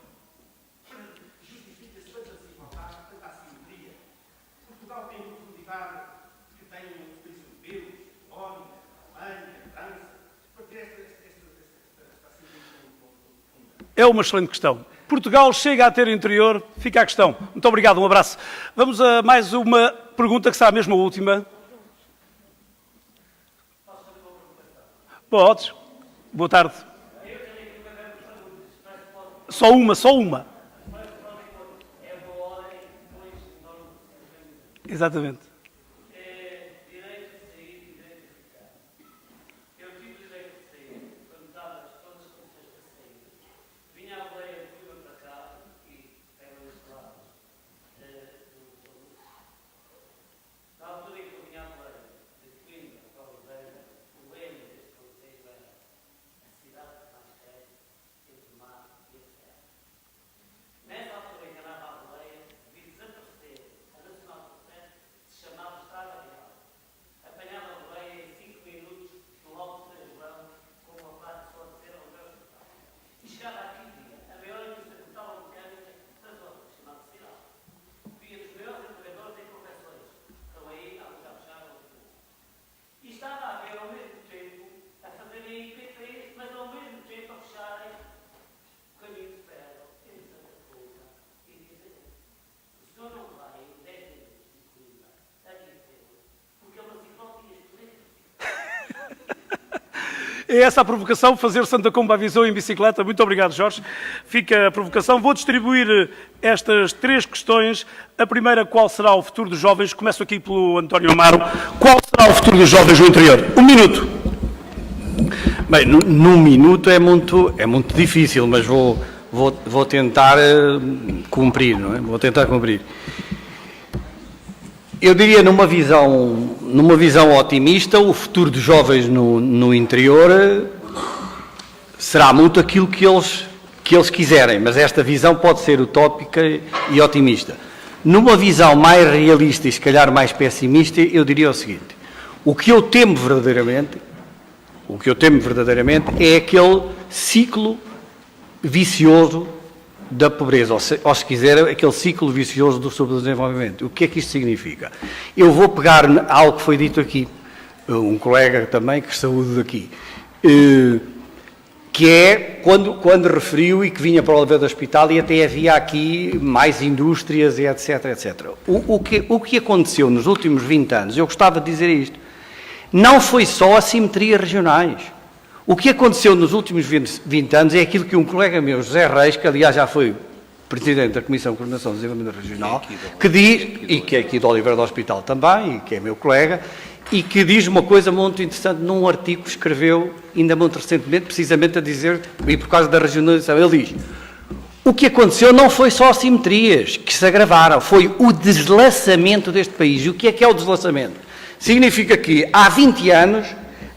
justifica-se tanta desigualdade, tanta assimetria. Portugal tem uma profundidade que tem os países europeus, Polónia, Alemanha, França, para ter esta assimetria. É uma excelente questão. Portugal chega a ter interior? Fica a questão. Muito obrigado, um abraço. Vamos a mais uma pergunta que será mesmo a última. Podes. Boa tarde. Só uma. Exatamente. Nessa altura enganava a boleia, vi desaparecer a Nacional 7, se É essa a provocação, fazer Santa Comba à Visão em bicicleta. Muito obrigado, Jorge. Fica a provocação. Vou distribuir estas 3 questões. A primeira, qual será o futuro dos jovens? Começo aqui pelo António Amaro. Qual será o futuro dos jovens no interior? 1 minuto. Bem, num minuto é muito difícil, mas vou tentar cumprir, não é? Vou tentar cumprir. Eu diria, numa visão otimista, o futuro dos jovens no interior será muito aquilo que eles quiserem, mas esta visão pode ser utópica e otimista. Numa visão mais realista e se calhar mais pessimista, eu diria o seguinte: o que eu temo verdadeiramente é aquele ciclo vicioso da pobreza, ou se quiser, aquele ciclo vicioso do subdesenvolvimento. O que é que isto significa? Eu vou pegar algo que foi dito aqui, um colega também que saúde daqui, que é quando referiu e que vinha para o Oliveira do Hospital e até havia aqui mais indústrias e etc, etc. O que aconteceu nos últimos 20 anos, eu gostava de dizer isto, não foi só assimetrias regionais. O que aconteceu nos últimos 20 anos é aquilo que um colega meu, José Reis, que aliás já foi Presidente da Comissão de Coordenação do Desenvolvimento Regional, que diz, e que é aqui do Oliveira do Hospital também, e que é meu colega, e que diz uma coisa muito interessante num artigo que escreveu ainda muito recentemente, precisamente a dizer, e por causa da regionalização, ele diz: o que aconteceu não foi só assimetrias que se agravaram, foi o deslaçamento deste país. E o que é o deslaçamento? Significa que há 20 anos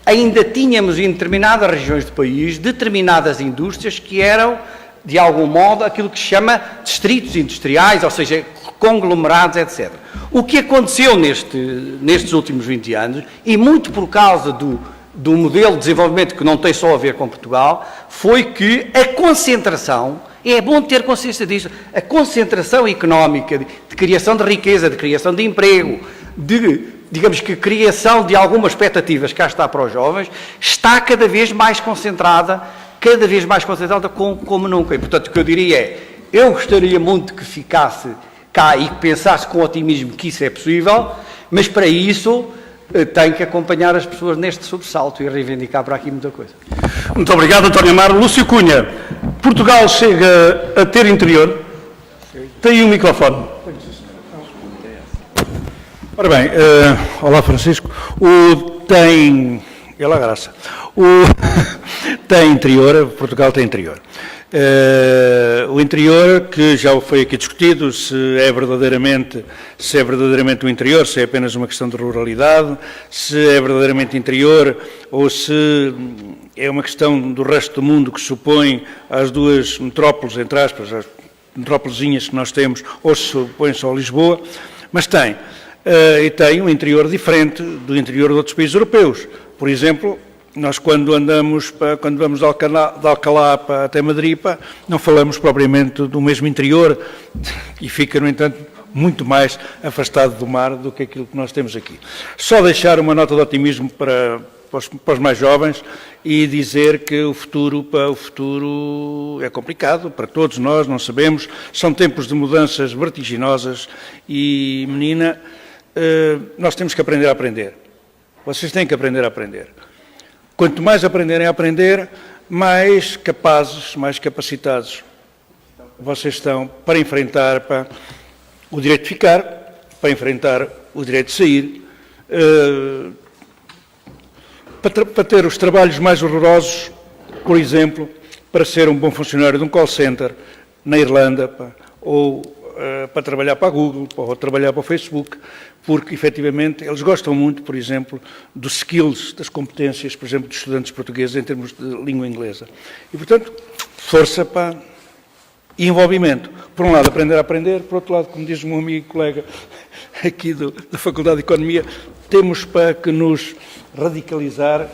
ainda tínhamos em determinadas regiões do país determinadas indústrias que eram, de algum modo, aquilo que se chama distritos industriais, ou seja, conglomerados, etc. O que aconteceu nestes últimos 20 anos, e muito por causa do modelo de desenvolvimento que não tem só a ver com Portugal, foi que a concentração, é bom ter consciência disso, a concentração económica de criação de riqueza, de criação de emprego, digamos que a criação de algumas expectativas, cá está para os jovens, está cada vez mais concentrada como nunca. E, portanto, o que eu diria é, eu gostaria muito que ficasse cá e que pensasse com otimismo que isso é possível, mas para isso tem que acompanhar as pessoas neste sobressalto e reivindicar para aqui muita coisa. Muito obrigado, António Amaro. Lúcio Cunha, Portugal chega a ter interior? Tem aí um microfone. Ora bem, olá Francisco, tem interior, Portugal tem interior. O interior, que já foi aqui discutido, se é verdadeiramente o interior, se é apenas uma questão de ruralidade, se é verdadeiramente interior ou se é uma questão do resto do mundo que se opõe às duas metrópoles, entre aspas, às metrópolezinhas que nós temos, ou se opõe só a Lisboa, mas tem. E tem um interior diferente do interior de outros países europeus. Por exemplo, nós quando vamos de Alcalá até Madrid, não falamos propriamente do mesmo interior e fica, no entanto, muito mais afastado do mar do que aquilo que nós temos aqui. Só deixar uma nota de otimismo para os mais jovens e dizer que o futuro é complicado para todos nós, não sabemos, são tempos de mudanças vertiginosas e, menina, nós temos que aprender a aprender. Vocês têm que aprender a aprender. Quanto mais aprenderem a aprender, mais capazes, mais capacitados vocês estão para enfrentar o direito de ficar, para enfrentar o direito de sair, para ter os trabalhos mais horrorosos, por exemplo, para ser um bom funcionário de um call center na Irlanda, ou para trabalhar para a Google, ou trabalhar para o Facebook, porque, efetivamente, eles gostam muito, por exemplo, dos skills, das competências, por exemplo, dos estudantes portugueses em termos de língua inglesa. E, portanto, força e envolvimento. Por um lado, aprender a aprender, por outro lado, como diz o meu amigo e colega aqui da Faculdade de Economia, temos para que nos radicalizar,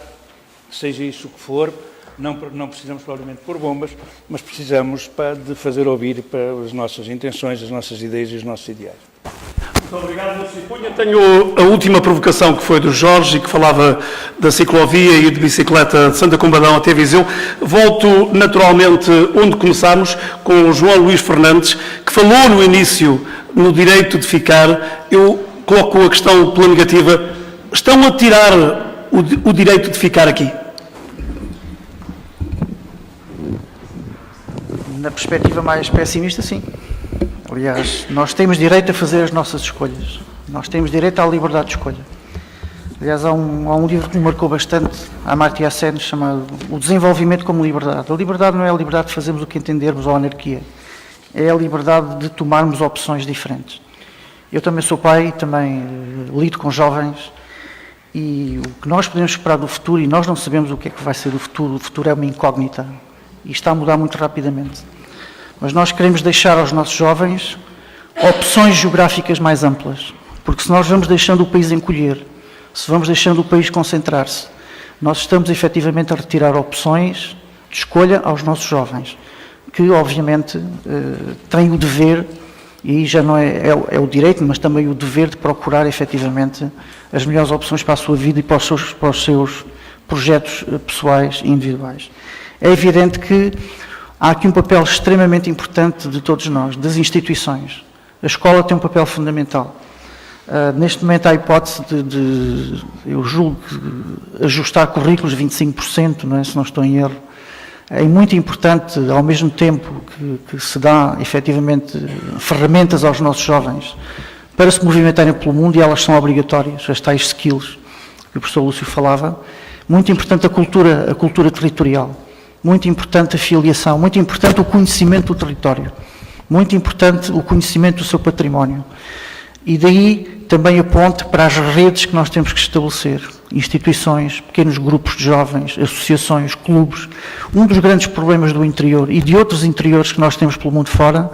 seja isso o que for. Não precisamos provavelmente pôr bombas, mas precisamos de fazer ouvir para as nossas intenções, as nossas ideias e os nossos ideais. Muito obrigado, Lúcio Cunha. Tenho a última provocação que foi do Jorge e que falava da ciclovia e de bicicleta de Santa Combadão até Viseu. Volto naturalmente onde começámos, com o João Luís Fernandes, que falou no início no direito de ficar. Eu coloco a questão pela negativa. Estão a tirar o direito de ficar aqui? na perspectiva mais pessimista, sim. Aliás, nós temos direito a fazer as nossas escolhas. Nós temos direito à liberdade de escolha. Aliás, há um livro que me marcou bastante, Amartya Sen, chamado O Desenvolvimento como Liberdade. A liberdade não é a liberdade de fazermos o que entendermos ou a anarquia. É a liberdade de tomarmos opções diferentes. Eu também sou pai, também lido com jovens, e o que nós podemos esperar do futuro, e nós não sabemos o que é que vai ser o futuro é uma incógnita, e está a mudar muito rapidamente. Mas nós queremos deixar aos nossos jovens opções geográficas mais amplas, porque se nós vamos deixando o país encolher, se vamos deixando o país concentrar-se, nós estamos efetivamente a retirar opções de escolha aos nossos jovens, que obviamente têm o dever, e já não é o direito, mas também o dever de procurar efetivamente as melhores opções para a sua vida e para os seus projetos pessoais e individuais. É evidente que há aqui um papel extremamente importante de todos nós, das instituições. A escola tem um papel fundamental. Neste momento há a hipótese eu julgo, ajustar currículos 25%, não é, se não estou em erro. É muito importante, ao mesmo tempo que se dá, efetivamente, ferramentas aos nossos jovens para se movimentarem pelo mundo, e elas são obrigatórias, as tais skills que o professor Lúcio falava. Muito importante a cultura territorial, muito importante a filiação, muito importante o conhecimento do território, muito importante o conhecimento do seu património. E daí também a ponte para as redes que nós temos que estabelecer, instituições, pequenos grupos de jovens, associações, clubes. Um dos grandes problemas do interior e de outros interiores que nós temos pelo mundo fora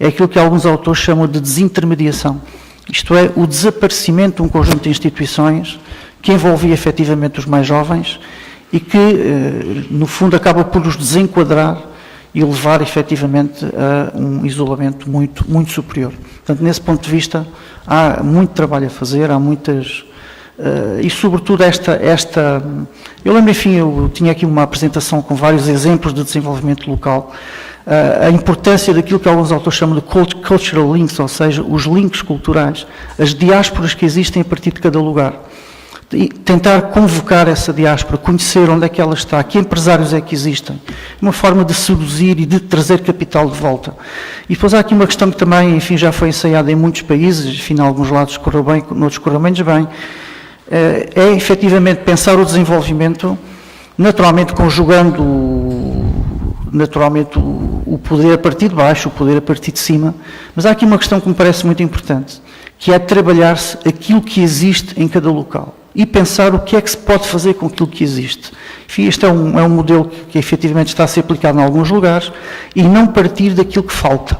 é aquilo que alguns autores chamam de desintermediação. Isto é, o desaparecimento de um conjunto de instituições que envolvia efetivamente os mais jovens e que, no fundo, acaba por os desenquadrar e levar efetivamente a um isolamento muito, muito superior. Portanto, nesse ponto de vista, há muito trabalho a fazer, há muitas... e, sobretudo, eu lembro, enfim, eu tinha aqui uma apresentação com vários exemplos de desenvolvimento local, a importância daquilo que alguns autores chamam de cultural links, ou seja, os links culturais, as diásporas que existem a partir de cada lugar. E tentar convocar essa diáspora, conhecer onde é que ela está, que empresários é que existem, uma forma de seduzir e de trazer capital de volta. E depois há aqui uma questão que também, enfim, já foi ensaiada em muitos países, enfim, em alguns lados correu bem, noutros correu menos bem, é efetivamente pensar o desenvolvimento, naturalmente conjugando o poder a partir de baixo, o poder a partir de cima, mas há aqui uma questão que me parece muito importante, que é trabalhar-se aquilo que existe em cada local e pensar o que é que se pode fazer com aquilo que existe. Enfim, este é um modelo que efetivamente está a ser aplicado em alguns lugares e não partir daquilo que falta.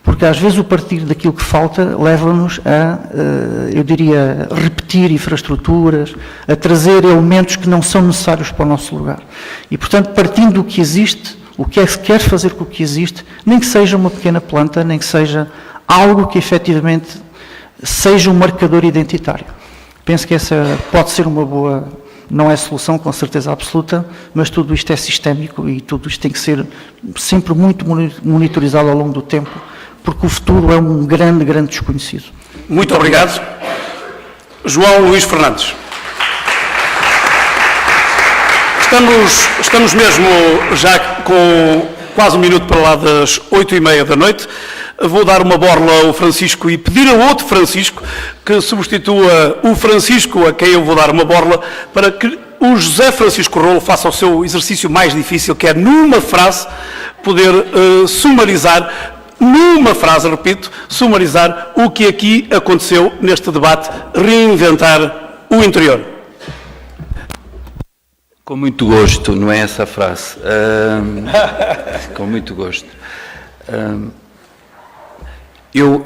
Porque às vezes o partir daquilo que falta leva-nos a, eu diria, repetir infraestruturas, a trazer elementos que não são necessários para o nosso lugar. E, portanto, partindo do que existe, o que é que se quer fazer com o que existe, nem que seja uma pequena planta, nem que seja algo que efetivamente seja um marcador identitário. Penso que essa pode ser uma boa, não é solução com certeza absoluta, mas tudo isto é sistémico e tudo isto tem que ser sempre muito monitorizado ao longo do tempo, porque o futuro é um grande, grande desconhecido. Muito obrigado. João Luís Fernandes. Estamos mesmo já com quase um minuto para lá das 8h30 da noite. Vou dar uma borla ao Francisco e pedir a outro Francisco que substitua o Francisco a quem eu vou dar uma borla para que o José Francisco Rolo faça o seu exercício mais difícil, que é numa frase poder sumarizar, numa frase, repito, sumarizar o que aqui aconteceu neste debate, reinventar o interior. Com muito gosto, não é essa a frase. Com muito gosto. Eu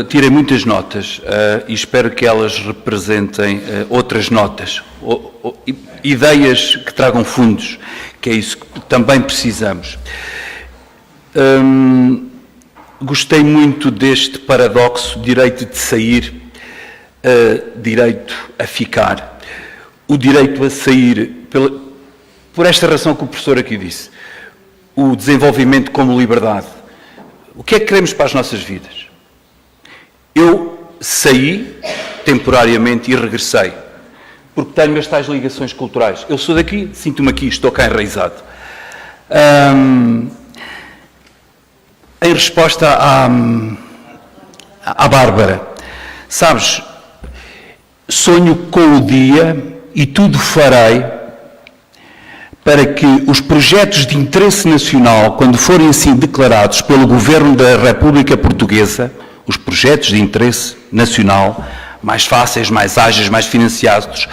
tirei muitas notas e espero que elas representem outras notas, ideias que tragam fundos, que é isso que também precisamos. Gostei muito deste paradoxo, direito de sair, direito a ficar. O direito a sair, por esta razão que o professor aqui disse, o desenvolvimento como liberdade. O que é que queremos para as nossas vidas? Eu saí temporariamente e regressei, porque tenho as tais ligações culturais. Eu sou daqui, sinto-me aqui, estou cá enraizado. Em resposta à Bárbara, sabes, sonho com o dia e tudo farei para que os projetos de interesse nacional, quando forem assim declarados pelo Governo da República Portuguesa, os projetos de interesse nacional, mais fáceis, mais ágeis, mais financiados,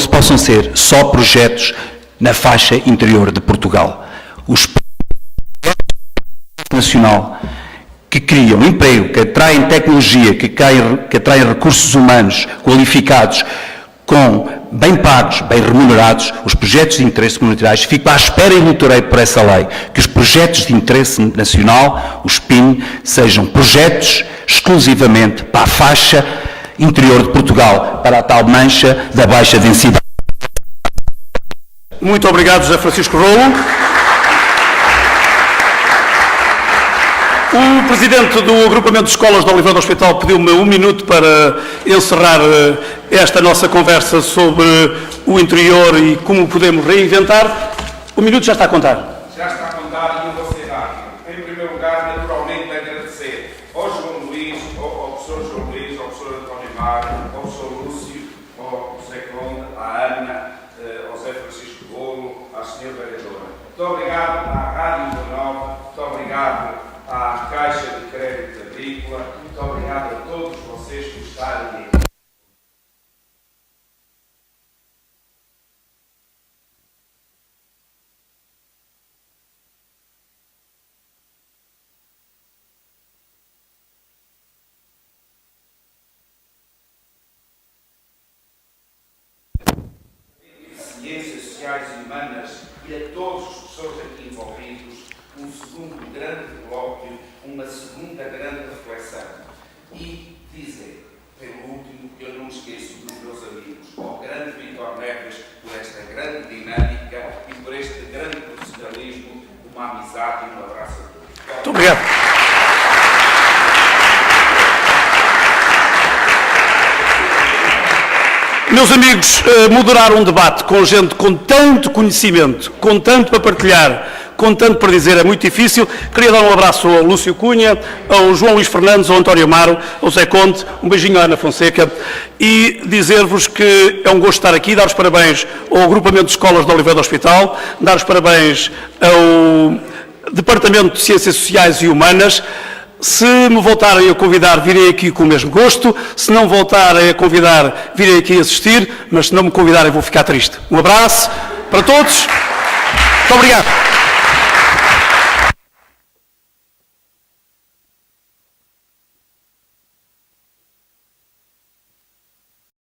possam ser só projetos na faixa interior de Portugal. Os projetos nacional que criam emprego, que atraem tecnologia, que atraem recursos humanos qualificados, bem pagos, bem remunerados, os projetos de interesse comunitários, fico à espera e lutarei por essa lei, que os projetos de interesse nacional, os PIN, sejam projetos exclusivamente para a faixa interior de Portugal, para a tal mancha da baixa densidade. Muito obrigado, José Francisco Rolo. O Presidente do Agrupamento de Escolas de Oliveira do Hospital pediu-me 1 minuto para encerrar esta nossa conversa sobre o interior e como podemos reinventar. O minuto já está a contar. Já está a contar e eu vou ser rápido. Em primeiro lugar, naturalmente, agradecer ao João Luís, ao professor João Luís, ao professor António Mar, ao professor Lúcio, ao José Conde, à Ana, ao José Francisco Bolo, à senhora vereadora. Muito obrigado à Rádio Nova, muito obrigado à Caixa de Crédito Agrícola, muito obrigado a todos vocês por estarem aqui. Ciências Sociais e Humanas e a todos os professores aqui envolvidos, um segundo grande colóquio, uma segunda grande reflexão. E dizer, pelo último, que eu não esqueço dos meus amigos, ao grande Vítor Neves, por esta grande dinâmica e por este grande profissionalismo, uma amizade e um abraço a todos. Muito obrigado. Meus amigos, moderar um debate com gente com tanto conhecimento, com tanto para partilhar, com tanto para dizer, é muito difícil. Queria dar um abraço ao Lúcio Cunha, ao João Luís Fernandes, ao António Amaro, ao Zé Conte, um beijinho à Ana Fonseca e dizer-vos que é um gosto estar aqui, dar os parabéns ao Agrupamento de Escolas de Oliveira do Hospital, dar os parabéns ao Departamento de Ciências Sociais e Humanas. Se me voltarem a convidar, virei aqui com o mesmo gosto. Se não voltarem a convidar, virei aqui assistir. Mas se não me convidarem, vou ficar triste. Um abraço para todos. Muito obrigado.